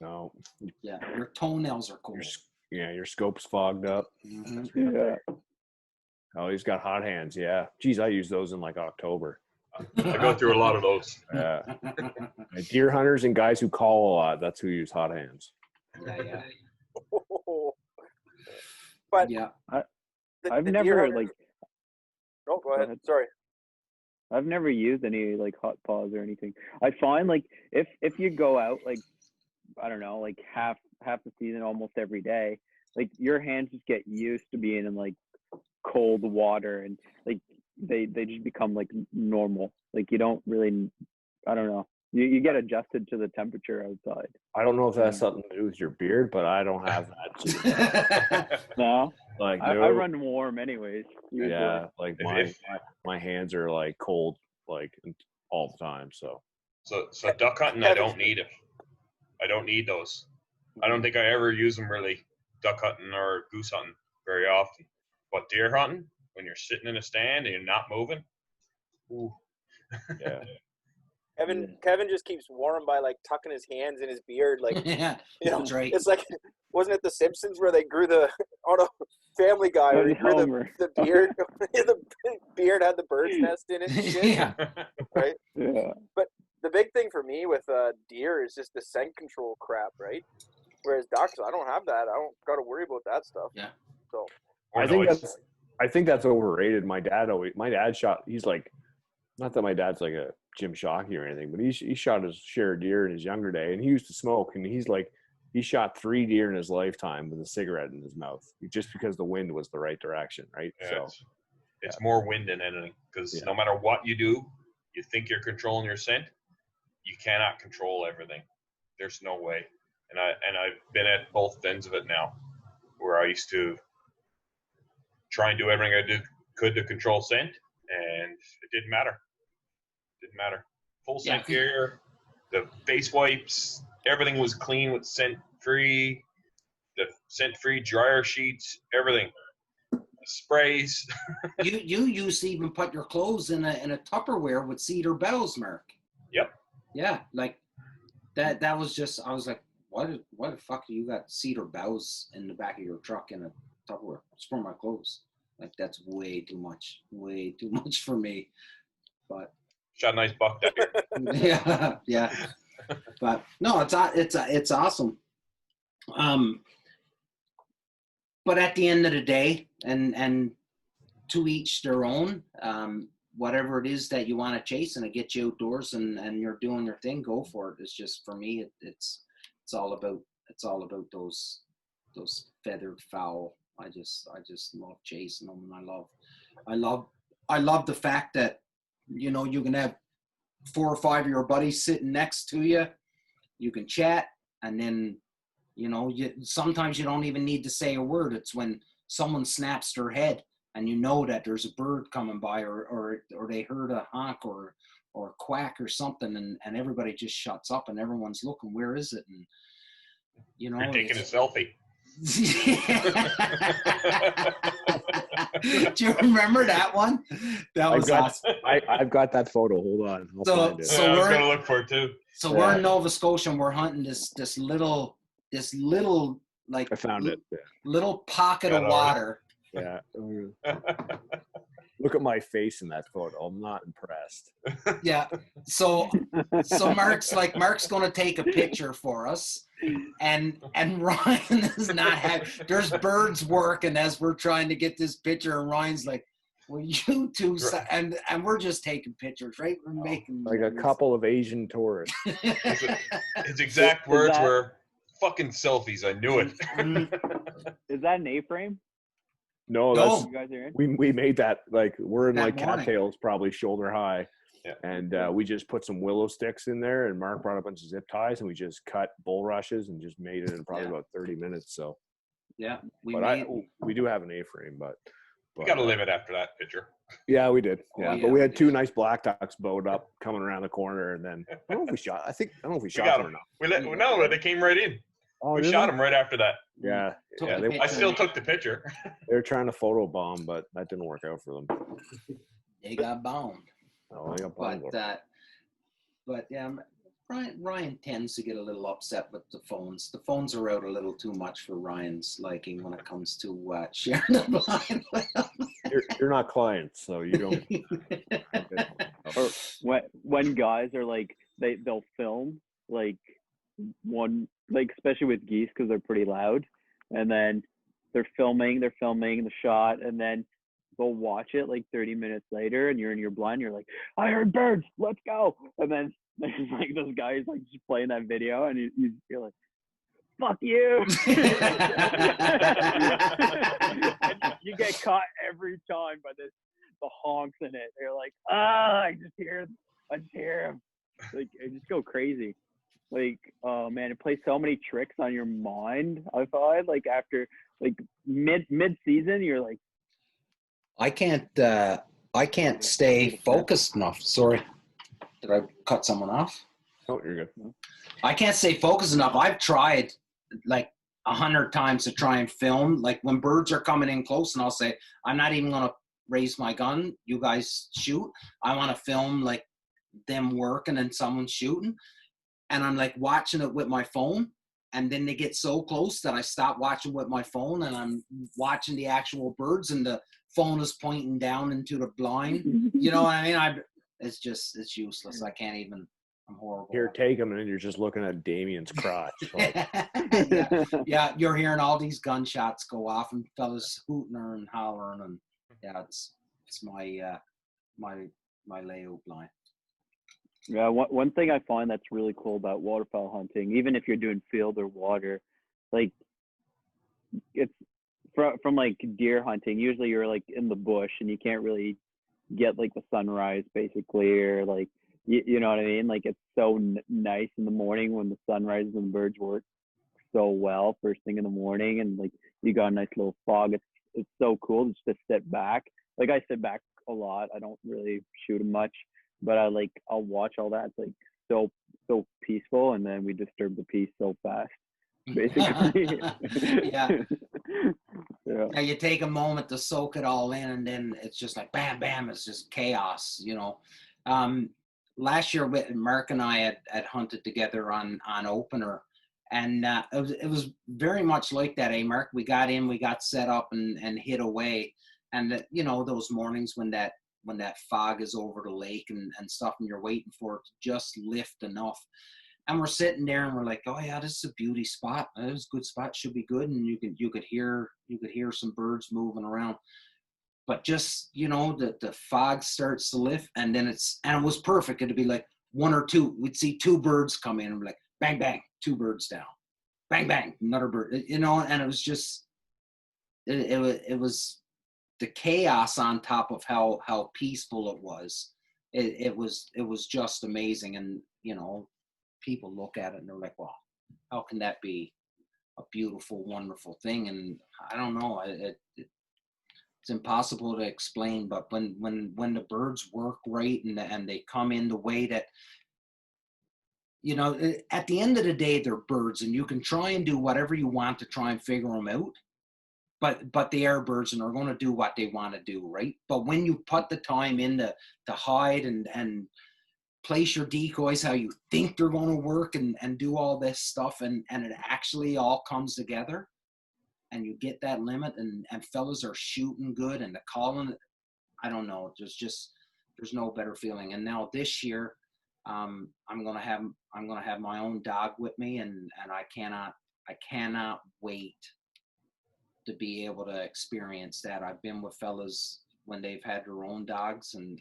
No. Yeah, your toenails are cold. Your scope's fogged up. Mm-hmm. Yeah. Oh, he's got hot hands. Yeah. Geez, I use those in like October. I go through a lot of those. Yeah. Deer hunters and guys who call a lot, that's who use hot hands. Yeah. But yeah. I've never like. No, go ahead. Sorry. I've never used any like hot paws or anything. I find like if you go out like, I don't know, like half the season almost every day, like your hands just get used to being in like cold water, and like they just become like normal. Like you don't really, I don't know. You get adjusted to the temperature outside. I don't know if that's something to do with your beard, but I don't have that. No, like I run warm anyways. Usually. Yeah, like my hands are like cold like all the time. So duck hunting, I don't need it. I don't need those. I don't think I ever use them really, duck hunting or goose hunting very often. But deer hunting, when you're sitting in a stand and you're not moving, ooh. Yeah. Kevin just keeps warm by like tucking his hands in his beard, like yeah, that's right. It's like, wasn't it The Simpsons where they grew Family Guy where he grew the beard? The beard had the bird's nest in it. And shit, yeah. Right. Yeah. But the big thing for me with deer is just the scent control crap, right? Whereas ducks, I don't have that. I don't got to worry about that stuff. Yeah. So I think that's overrated. My dad shot. He's like, not that my dad's like a Jim Shockey or anything, but he shot his share of deer in his younger day, and he used to smoke. And he's like, he shot 3 deer in his lifetime with a cigarette in his mouth, just because the wind was the right direction, right? Yeah, so It's more wind than anything, because no matter what you do, you think you're controlling your scent. You cannot control everything. There's no way. And I've been at both ends of it now, where I used to try and do everything I could to control scent, and it didn't matter. Didn't matter. Full scent gear, the face wipes, everything was clean with scent free. The scent free dryer sheets, everything. Sprays. you used to even put your clothes in a Tupperware with cedar bells, Mark. Yep. Yeah, like that was just, I was like, why the fuck do you got cedar bells in the back of your truck in a Tupperware? It's for my clothes. Like, that's way too much for me. But shot a nice buck that year. yeah. But no, it's awesome. But at the end of the day, and to each their own, whatever it is that you want to chase and it gets you outdoors and you're doing your thing, go for it. It's just, for me, it's all about those feathered fowl. I just love chasing them, and I love the fact that, you know, you can have 4 or 5 of your buddies sitting next to you. You can chat, and then, you know, sometimes you don't even need to say a word. It's when someone snaps their head and you know that there's a bird coming by, or they heard a honk or a quack or something, and everybody just shuts up and everyone's looking, where is it? And, you know, You're taking a selfie. Do you remember that one? That was awesome. I've got that photo. Hold on. I'll find it. So I was we're gonna look for it too. So we're in Nova Scotia, and we're hunting this little like, I found it. Yeah. little pocket of water. Yeah. Look at my face in that photo. I'm not impressed. Yeah. So Mark's going to take a picture for us, and Ryan is not having. There's birds working as we're trying to get this picture, and Ryan's like, "Well, you two," and we're just taking pictures, right? We're making like a couple of Asian tourists. His exact words were, "Fucking selfies." I knew it. Is that an A-frame? No, You guys are in? we made that, like, we're in That like morning. cattails, probably shoulder high. Yeah. And we just put some willow sticks in there, and Mark brought a bunch of zip ties, and we just cut bulrushes and just made it in probably about 30 minutes. So Yeah, we do have an A-frame, but We got to limit after that picture. yeah, we did. Yeah, yeah, but we had we 2 did. nice black ducks bowed up coming around the corner, and then I don't know if we shot. I don't know if we We shot got them or them. not. No, they came right in. Oh, We did shot they? them right after that. Yeah, Took yeah. the They I still took the picture. were trying to photobomb, but that didn't work out for them. They got bombed. Oh, they got bombed. But yeah, Ryan tends to get a little upset with the phones. The phones are out a little too much for Ryan's liking when it comes to sharing the blind with him. You're not clients, so you don't. Or when guys are like, they'll film like one, like, especially with geese because they're pretty loud, and then they're filming the shot, and then they'll watch it like 30 minutes later, and you're in your blind, you're like, I heard birds, let's go, and then there's like those guys like just playing that video, and you're like, fuck you. And you get caught every time by the honks in it. They're like, I just hear him. Like, I just go crazy. Like, oh man, it plays so many tricks on your mind. I find, like, after like mid season, you're like, I can't stay focused enough. Sorry, did I cut someone off? Oh, you're good. I can't stay focused enough. I've tried like 100 times to try and film. Like, when birds are coming in close, and I'll say, I'm not even gonna raise my gun. You guys shoot. I want to film like them working and someone shooting. And I'm like watching it with my phone, and then they get so close that I stop watching with my phone, and I'm watching the actual birds, and the phone is pointing down into the blind. You know what I mean? It's useless. I can't even. I'm horrible. Here, take them, and then you're just looking at Damien's crotch. Like, yeah, you're hearing all these gunshots go off, and fellas hooting and hollering, and yeah, it's my my layout blind. yeah. One thing I find that's really cool about waterfowl hunting, even if you're doing field or water, like, it's from like deer hunting, usually you're like in the bush and you can't really get like the sunrise basically, or like you know what I mean? Like it's so nice in the morning when the sun rises and the birds work so well first thing in the morning, and like you got a nice little fog. It's so cool just to sit back. Like I sit back a lot. I don't really shoot 'em much, but I'll watch all that. It's like so peaceful, and then we disturb the peace so fast, basically. Yeah. Yeah. Yeah, you take a moment to soak it all in, and then it's just like bam, bam. It's just chaos, you know. Last year, Mark and I had hunted together on opener, and it was very much like that. Mark? We got in, we got set up, and hid away, and you know those mornings when that fog is over the lake and stuff, and you're waiting for it to just lift enough. And we're sitting there and we're like, oh yeah, this is a beauty spot. This is a good spot, should be good. And you could hear some birds moving around. But just, you know, the fog starts to lift, and then it was perfect. It'd be like one or two. We'd see two birds come in and we're like, bang, bang, two birds down. Bang, bang, another bird. You know, and it was just it was the chaos on top of how peaceful it was. It was just amazing. And, you know, people look at it and they're like, well, how can that be a beautiful, wonderful thing? And I don't know, it's impossible to explain. But when the birds work right and they come in the way that, you know, at the end of the day, they're birds, and you can try and do whatever you want to try and figure them out. But they are birds, and they're going to do what they want to do, right? But when you put the time in to hide and place your decoys how you think they're going to work and do all this stuff, and it actually all comes together, and you get that limit, and fellas are shooting good, and the calling, I don't know, there's no better feeling. And now this year, I'm gonna have my own dog with me, and I cannot wait to be able to experience that. I've been with fellas when they've had their own dogs, and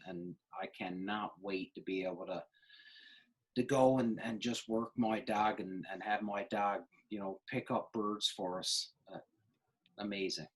I cannot wait to be able to go and just work my dog and have my dog, you know, pick up birds for us. Amazing.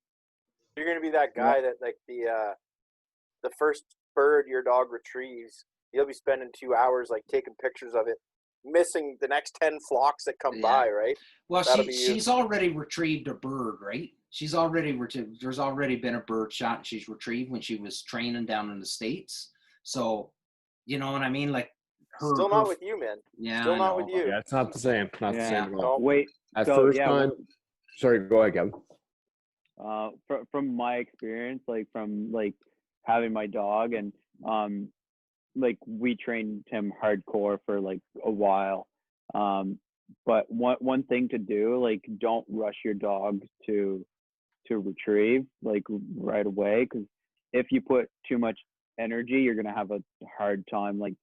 You're gonna be that guy that like the first bird your dog retrieves, you'll be spending 2 hours like taking pictures of it, missing the next 10 flocks that come by, right? Well, she's already retrieved a bird, right? She's already there's already been a bird shot and she's retrieved when she was training down in the States. So, you know what I mean? Like still not with you, man. Yeah, still not with you. Yeah, it's not the same. Not the same at all. No. Wait. At first time. Sorry, go ahead, Kevin. From my experience, like from like having my dog, and like we trained him hardcore for like a while. But one thing to do, like don't rush your dog to retrieve like right away, because if you put too much energy, you're gonna have a hard time like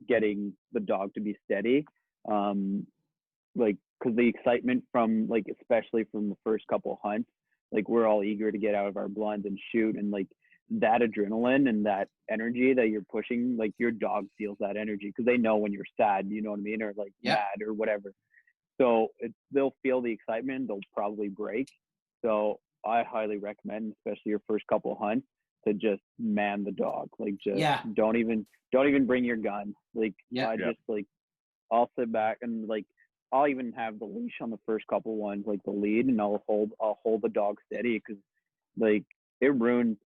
getting the dog to be steady. Like because the excitement from like especially from the first couple hunts, like we're all eager to get out of our blinds and shoot, and like that adrenaline and that energy that you're pushing, like your dog feels that energy because they know when you're sad, you know what I mean, or like mad or whatever. So they'll feel the excitement, they'll probably break. So I highly recommend, especially your first couple hunts, to just man the dog. Like just don't even bring your gun. Like just like I'll sit back and like I'll even have the leash on the first couple ones, like the lead, and I'll hold the dog steady, because like it ruins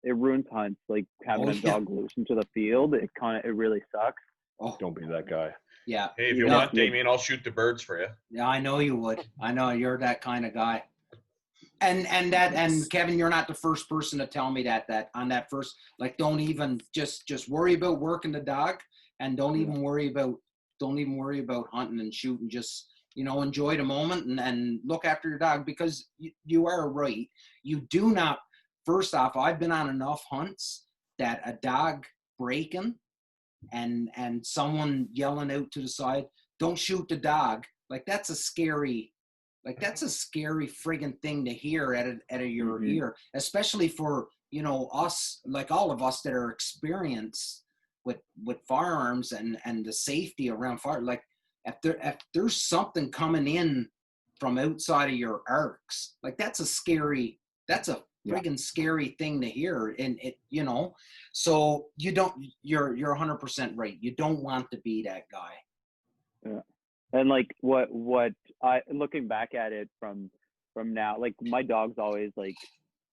hunts. Like having a dog loose into the field, it really sucks. Oh, don't be that guy. Yeah. Hey, if you want, Damien, I'll shoot the birds for you. Yeah, I know you would. I know you're that kind of guy. And Kevin, you're not the first person to tell me that on that first, like, don't even just worry about working the dog, and don't even worry about hunting and shooting. Just, you know, enjoy the moment and look after your dog, because you are right. You do not. First off, I've been on enough hunts that a dog breaking and someone yelling out to the side, "Don't shoot the dog!" Like that's a scary friggin' thing to hear out of your ear, especially for, you know, us, like all of us that are experienced with firearms and the safety around fire. Like if there's something coming in from outside of your arcs, like that's a scary That's a Yeah. friggin' scary thing to hear. And it, you know, so you're 100% right. You don't want to be that guy. Yeah. And like what I looking back at it from now, like my dog's always like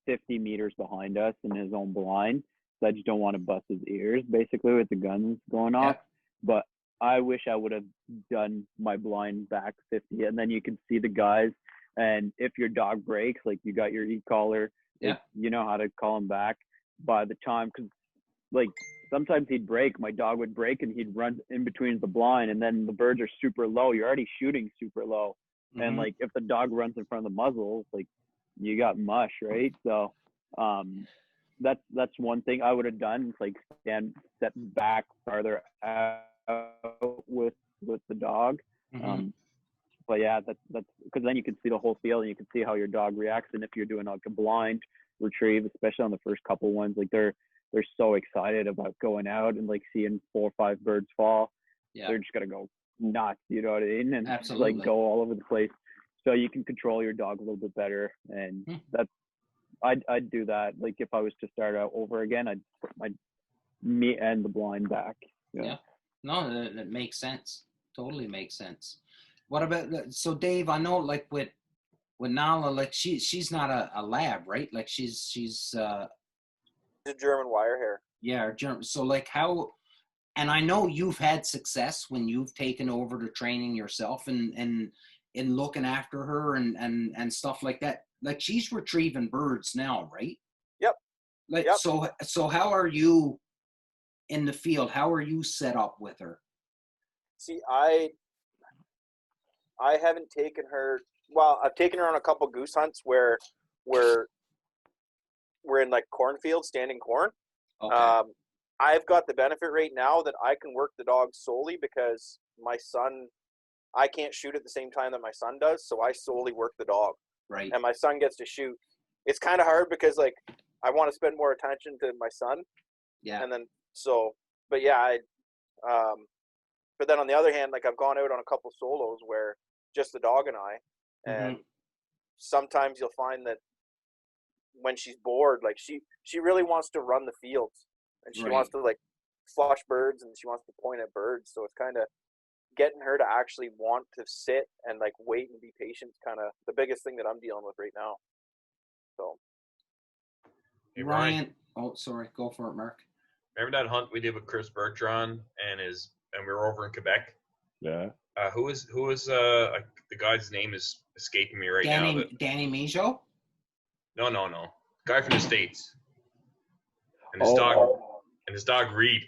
50 meters behind us in his own blind. So I just don't want to bust his ears basically with the guns going off. But I wish I would have done my blind back 50, and then you can see the guys. And if your dog breaks, like you got your e-collar, you know how to call him back by the time, because like sometimes he'd break, my dog would break and he'd run in between the blind, and then the birds are super low. You're already shooting super low. And like if the dog runs in front of the muzzle, like you got mush, right? So that's one thing I would have done, like step back farther out with the dog. But yeah, that's because then you can see the whole field and you can see how your dog reacts. And if you're doing like a blind retrieve, especially on the first couple ones, like they're so excited about going out and like seeing 4 or 5 birds fall. They're just gonna go nuts, you know what I mean? And like go all over the place. So you can control your dog a little bit better. And that's I'd do that. Like if I was to start out over again, I'd put me and the blind back. No, that makes sense. Totally makes sense. What about, so Dave, I know like with Nala, like she's not a lab, right? Like she's a German wire hair. Yeah, German. So like how, and I know you've had success when you've taken over the training yourself and in looking after her and stuff like that. Like she's retrieving birds now, right? Yep. Like so how are you in the field? How are you set up with her? See, I haven't taken her. Well, I've taken her on a couple goose hunts where we're in like cornfields, standing corn. Okay. I've got the benefit right now that I can work the dog solely because my son, I can't shoot at the same time that my son does, so I solely work the dog. Right. And my son gets to shoot. It's kind of hard because like I want to spend more attention to my son. Yeah. And then but yeah, but then on the other hand, like I've gone out on a couple solos where just the dog and I, and sometimes you'll find that when she's bored, like she really wants to run the fields and she wants to like flush birds and she wants to point at birds. So it's kind of getting her to actually want to sit and like wait and be patient, kind of the biggest thing that I'm dealing with right now. So Hey, Ryan, oh sorry, go for it, Mark. Remember that hunt we did with Chris Bertrand and we were over in Quebec? Yeah. Who was the guy's name is escaping me right now. Danny Mijo? No. Guy from the States. And his dog Reed.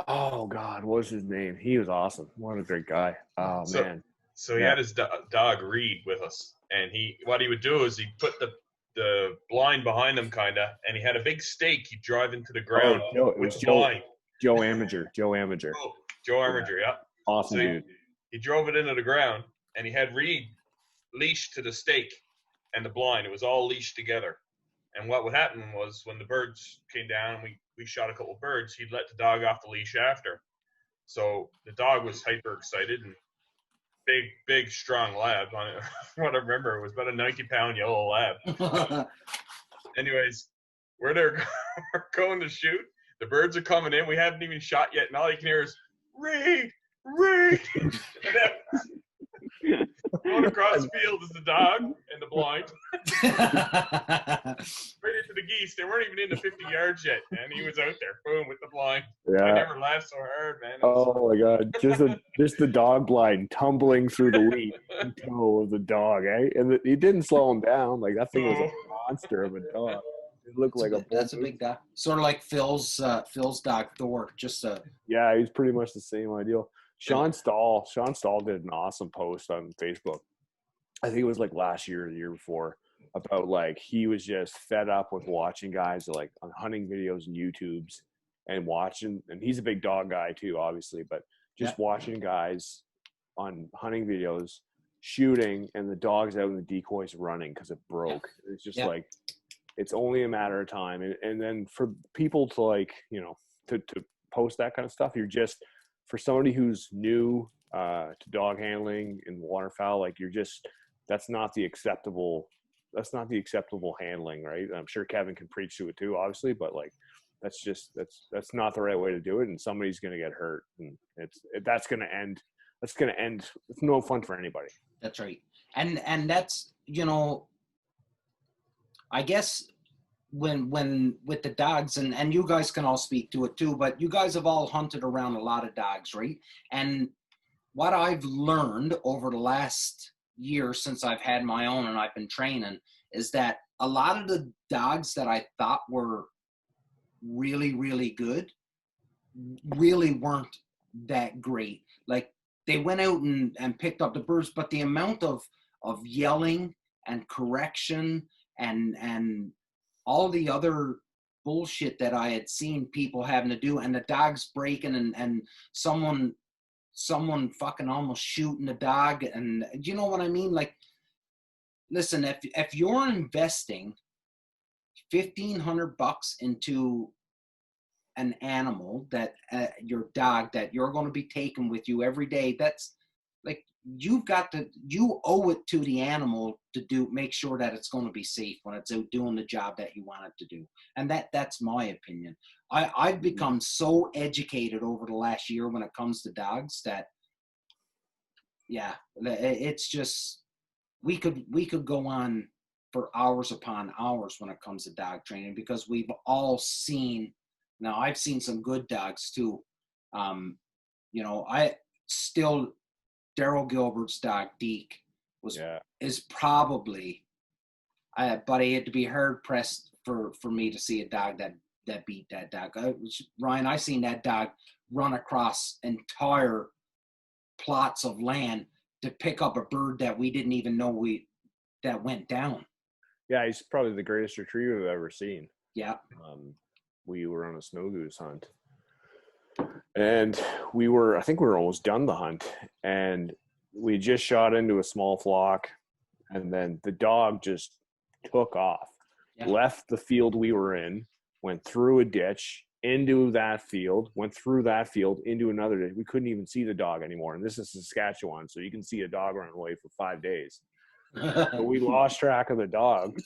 Oh God, what was his name? He was awesome. What a great guy. Oh man. So he had his dog Reed with us, and what he would do is he'd put the blind behind him, kinda, and he had a big stake he'd drive into the ground. Oh, it was Joe Amager. Joe Amager. Oh, Joe Amager, yeah. Awesome So dude. He drove it into the ground, and he had Reed leashed to the stake and the blind. It was all leashed together. And what would happen was when the birds came down, we shot a couple birds, he'd let the dog off the leash after. So the dog was hyper excited and big, strong lab. What I remember, it was about a 90-pound yellow lab. Anyways, we're there going to shoot. The birds are coming in. We haven't even shot yet, and all you can hear is, Reed! Going across the field is the dog and the blind. Right into the geese. They weren't even in the 50 yards yet, and he was out there, boom, with the blind. Yeah. I never laughed so hard, man. Oh my God, just the dog blind tumbling through the lead in tow of the dog, eh? And he didn't slow him down. Like that thing was a monster of a dog. It looked like that's a big dog. Sort of like Phil's dog Thor. Yeah, he's pretty much the same ideal. Sean Stahl did an awesome post on Facebook. I think it was like last year or the year before, about like he was just fed up with watching guys like on hunting videos and YouTubes and watching, and he's a big dog guy too, obviously, but just watching guys on hunting videos shooting and the dog's out and the decoys running because it broke. It's just like, it's only a matter of time. And then for people to like, you know, to post that kind of stuff, you're just, for somebody who's new to dog handling and waterfowl, like that's not the acceptable the acceptable handling, right? I'm sure Kevin can preach to it too, obviously, but like that's not the right way to do it, and somebody's going to get hurt, and that's going to end. It's no fun for anybody. That's right. And that's, you know, I guess when with the dogs, and you guys can all speak to it too, but you guys have all hunted around a lot of dogs, right? And what I've learned over the last year since I've had my own and I've been training is that a lot of the dogs that I thought were really, really good really weren't that great. Like, they went out and picked up the birds, but the amount of yelling and correction and all the other bullshit that I had seen people having to do, and the dogs breaking and someone fucking almost shooting the dog, and you know what I mean? Like, listen, if you're investing $1,500 into an animal that your dog that you're going to be taking with you every day, that's like, you owe it to the animal to make sure that it's going to be safe when it's out doing the job that you want it to do. And that's my opinion. I've become so educated over the last year when it comes to dogs that, yeah, it's just, we could go on for hours upon hours when it comes to dog training, because we've all seen. Now, I've seen some good dogs too. You know, Daryl Gilbert's dog, Deke, is probably, but he had to be hard pressed for me to see a dog that beat that dog. Ryan, I seen that dog run across entire plots of land to pick up a bird that we didn't even know that went down. Yeah, he's probably the greatest retriever I've ever seen. Yeah. We were on a snow goose hunt, and I think we were almost done the hunt, and we just shot into a small flock, and then the dog just took off, left the field we were in, went through a ditch, into that field, went through that field, into another ditch. We couldn't even see the dog anymore, and this is Saskatchewan, so you can see a dog run away for 5 days. So we lost track of the dog.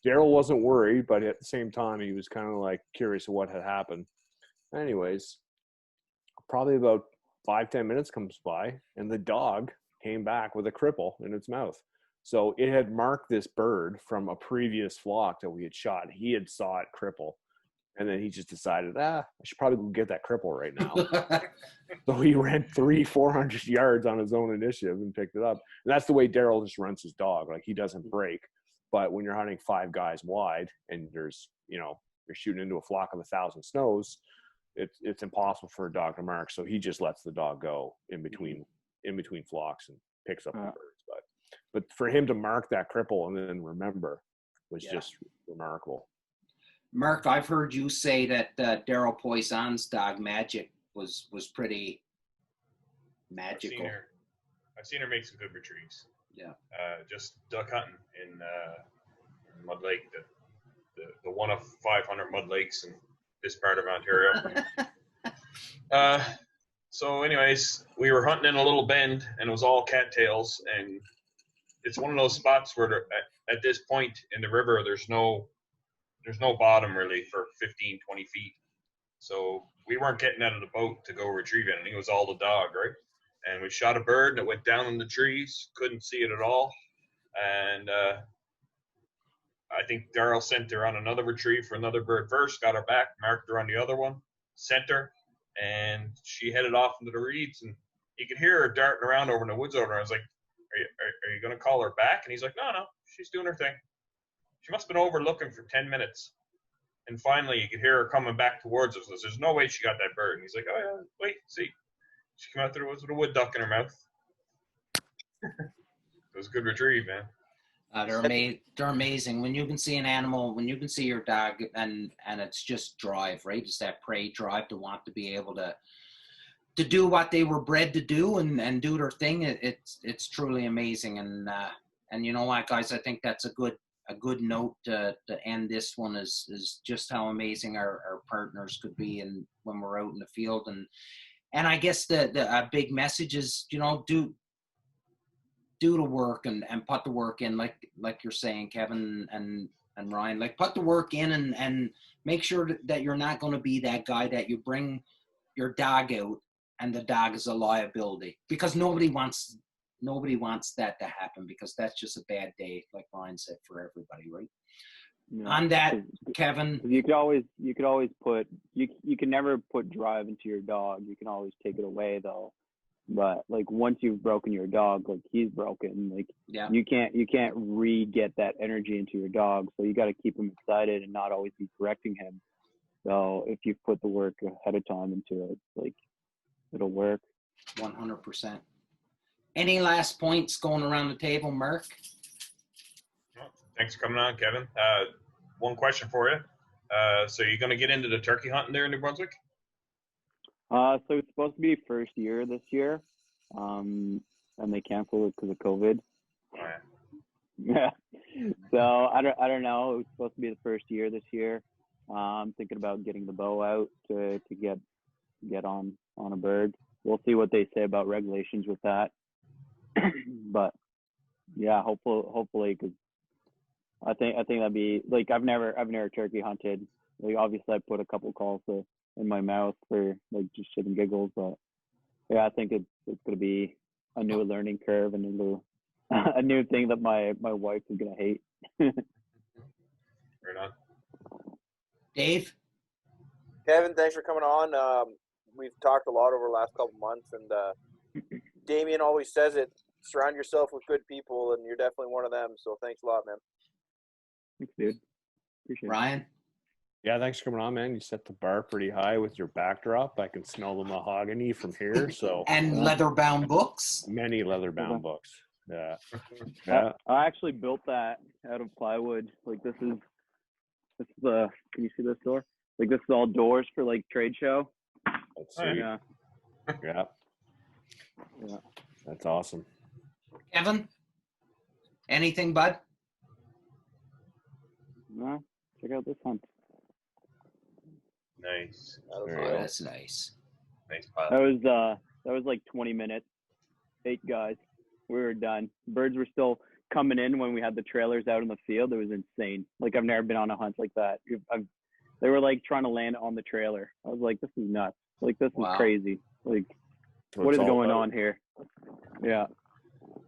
Daryl wasn't worried, but at the same time, he was kind of like curious of what had happened. Anyways, probably about 5-10 minutes comes by, and the dog came back with a cripple in its mouth. So it had marked this bird from a previous flock that we had shot. He had saw it cripple, and then he just decided, I should probably go get that cripple right now. So he ran 300-400 yards on his own initiative and picked it up. And that's the way Daryl just runs his dog. Like, he doesn't break. But when you're hunting 5 guys wide and there's, you know, you're shooting into a flock of 1,000 snows, it's impossible for a dog to mark. So he just lets the dog go in between flocks and picks up the birds. But for him to mark that cripple and then remember was just remarkable. Mark, I've heard you say that Daryl Poisson's dog Magic was pretty magical. I've seen her make some good retrieves. Yeah. Just duck hunting in Mud Lake, the one of 500 mud lakes in this part of Ontario. So anyways, we were hunting in a little bend, and it was all cattails, and it's one of those spots where at this point in the river, there's no bottom really for 15, 20 feet. So we weren't getting out of the boat to go retrieve anything. It was all the dog, right? And we shot a bird that went down in the trees, couldn't see it at all. And I think Daryl sent her on another retrieve for another bird first, got her back, marked her on the other one, sent her, and she headed off into the reeds. And you could hear her darting around over in the woods over there. I was like, are you going to call her back? And he's like, no, she's doing her thing. She must have been over looking for 10 minutes. And finally, you could hear her coming back towards us. There's no way she got that bird. And he's like, oh, yeah, wait, see. She came out there with a wood duck in her mouth. It was a good retrieve, man. They're amazing. When you can see an animal, when you can see your dog, and it's just drive, right? It's that prey drive to want to be able to do what they were bred to do and do their thing. It's truly amazing. And you know what, guys? I think that's a good note to end this one is just how amazing our partners could be, and when we're out in the field. And I guess a big message is, you know, do the work and put the work in, like you're saying, Kevin and Ryan, like put the work in and make sure that you're not going to be that guy that you bring your dog out and the dog is a liability, because nobody wants that to happen, because that's just a bad day, like Ryan said, for everybody, right? Yeah. On that, Kevin, You could always put you can never put drive into your dog. You can always take it away though. But like once you've broken your dog, like he's broken, like yeah, you can't re-get that energy into your dog. So you got to keep him excited and not always be correcting him. So if you put the work ahead of time into it, like it'll work. 100%. Any last points going around the table, Mark? Thanks for coming on, Kevin. One question for you. So you're going to get into the turkey hunting there in New Brunswick? So it's supposed to be first year this year, and they canceled it because of COVID. Oh, yeah. Yeah. So I don't know. It was supposed to be the first year this year. I'm thinking about getting the bow out to get on a bird. We'll see what they say about regulations with that. But yeah, hopefully, because I think that'd be like I've never turkey hunted. Like obviously I put a couple calls in my mouth for like just shit and giggles, but yeah, I think it's gonna be a new learning curve and a new thing that my wife is gonna hate. Right on. Dave? Kevin, thanks for coming on. We've talked a lot over the last couple months, and Damien always says it, surround yourself with good people, and you're definitely one of them. So thanks a lot, man. Thanks, dude. Appreciate it. Ryan? Yeah, thanks for coming on, man. You set the bar pretty high with your backdrop. I can smell the mahogany from here. So And leather-bound books? many leather-bound books. Yeah. Yeah. I actually built that out of plywood. Like this is the can you see this door? Like this is all doors for like trade show. Let's Oh, see. Yeah. Yeah. Yeah. That's awesome. Kevin? Anything, bud? No, check out this hunt. Nice. There Oh, you go. that's nice. Nice pile. That was like 20 minutes. 8 guys. We were done. Birds were still coming in when we had the trailers out in the field. It was insane. Like I've never been on a hunt like that. They were like trying to land on the trailer. I was like, this is nuts. Like this is Wow. crazy. Like So what it's is all going about- on here? Yeah.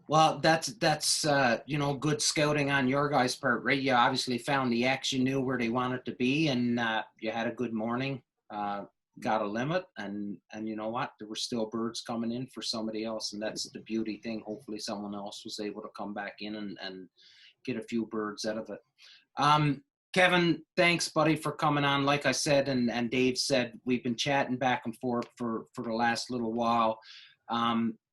Well, that's good scouting on your guys' part, right? You obviously found the X, you knew where they wanted to be, and you had a good morning, got a limit, and you know what? There were still birds coming in for somebody else, and that's the beauty thing. Hopefully someone else was able to come back in and get a few birds out of it. Kevin, thanks, buddy, for coming on. Like I said, and Dave said, we've been chatting back and forth for the last little while.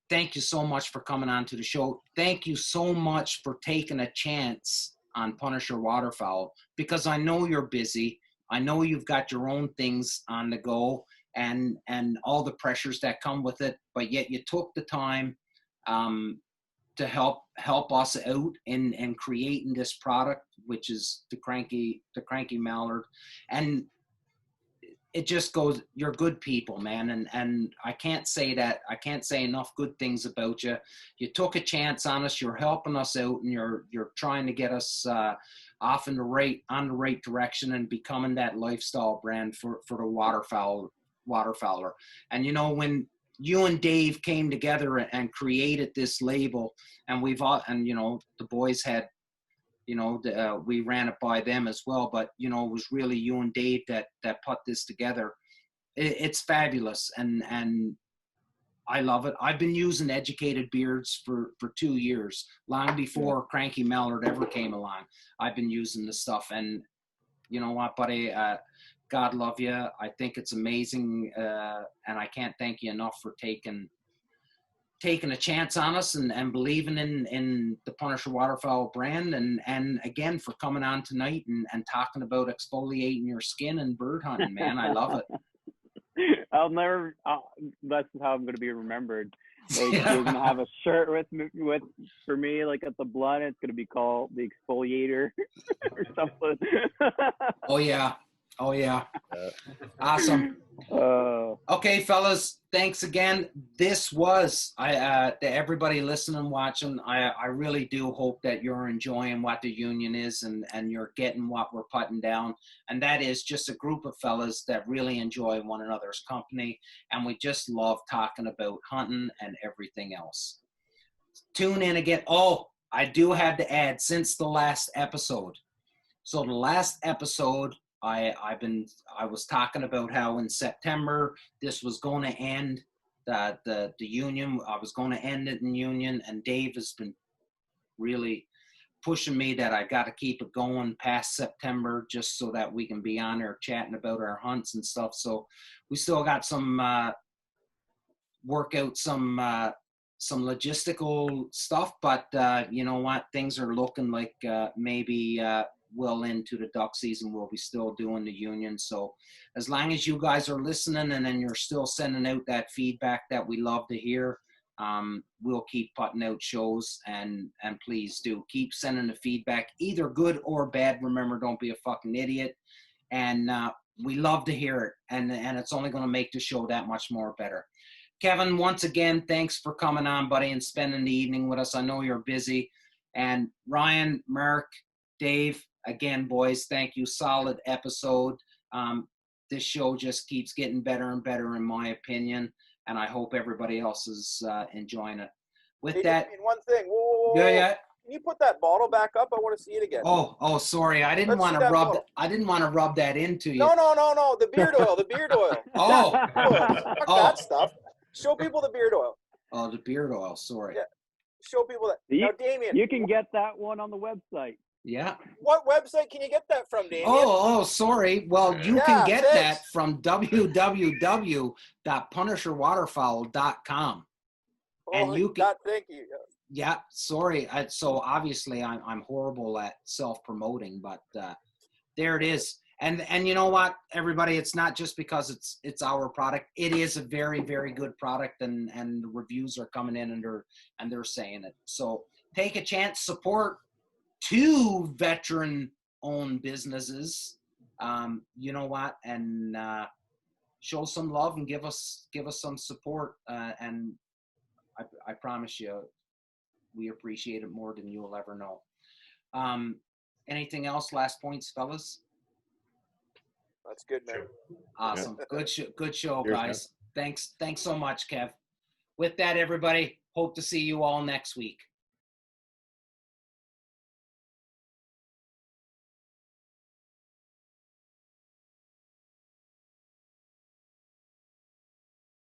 Thank you so much for coming on to the show. Thank you so much for taking a chance on Punisher Waterfowl, because I know you're busy. I know you've got your own things on the go and all the pressures that come with it, but yet you took the time to help us out in creating this product, which is the cranky mallard. And it just goes, you're good people, man. And I can't say enough good things about you. You took a chance on us. You're helping us out, and you're trying to get us off on the right direction and becoming that lifestyle brand for the waterfowler. And you know, when you and Dave came together and created this label, and the boys had, we ran it by them as well, but it was really you and Dave that put this together. It's fabulous, and I love it. I've been using Educated Beards for 2 years, long before Cranky Mallard ever came along. I've been using this stuff, and you know what, buddy? God love you. I think it's amazing, and I can't thank you enough for taking a chance on us and believing in the Punisher Waterfowl brand, and again for coming on tonight and talking about exfoliating your skin and bird hunting, man. I love it. That's how I'm going to be remembered. Like, Yeah. You're going to have a shirt with for me, like at the blood, it's going to be called the exfoliator or something. Oh yeah. Oh yeah. Yeah. Awesome. Uh, Okay, fellas, thanks again. This was to everybody listening, watching. I really do hope that you're enjoying what the union is and you're getting what we're putting down. And that is just a group of fellas that really enjoy one another's company, and we just love talking about hunting and everything else. Tune in again. Oh, I do have to add, since the last episode. So the last episode, I was talking about how in September this was going to end, the union. I was going to end it in union, and Dave has been really pushing me that I got to keep it going past September, just so that we can be on there chatting about our hunts and stuff. So we still got some work out some logistical stuff, but you know what, things are looking like maybe well into the duck season we'll be still doing the union. So as long as you guys are listening and then you're still sending out that feedback that we love to hear, we'll keep putting out shows, and please do keep sending the feedback, either good or bad. Remember, don't be a fucking idiot. And we love to hear it, and it's only going to make the show that much more better. Kevin, once again, thanks for coming on, buddy, and spending the evening with us. I know you're busy. And Ryan, Mark, Dave, again, boys, thank you. Solid episode. This show just keeps getting better and better, in my opinion, and I hope everybody else is enjoying it. With Hey, that, just one thing. Whoa. yeah. Can you put that bottle back up? I want to see it again. Oh, sorry. I didn't Let's want see to that rub. bottle. I didn't want to rub that into you. No. The beard oil. The beard oil. Oh, Fuck Oh. that stuff. Show people the beard oil. oh, the beard oil. Sorry. Yeah. Show people that. You- Now, Damien, you can get that one on the website. Yeah. what website can you get that from, Damien? Oh, sorry. Well, you can Yeah, get thanks. that from www.punisherwaterfowl.com. and you can- God, thank you. Yeah, sorry. So obviously I'm horrible at self-promoting, but there it is. And you know what, everybody, it's not just because it's our product. It is a very, very good product, and the reviews are coming in and they're saying it. So take a chance, support 2 veteran-owned businesses. You know what, and show some love and give us some support. And I promise you, we appreciate it more than you'll ever know. Anything else? Last points, fellas? That's good, man. Sure. Awesome. Good show, Cheers, guys. Thanks so much, Kev. With that, everybody, hope to see you all next week.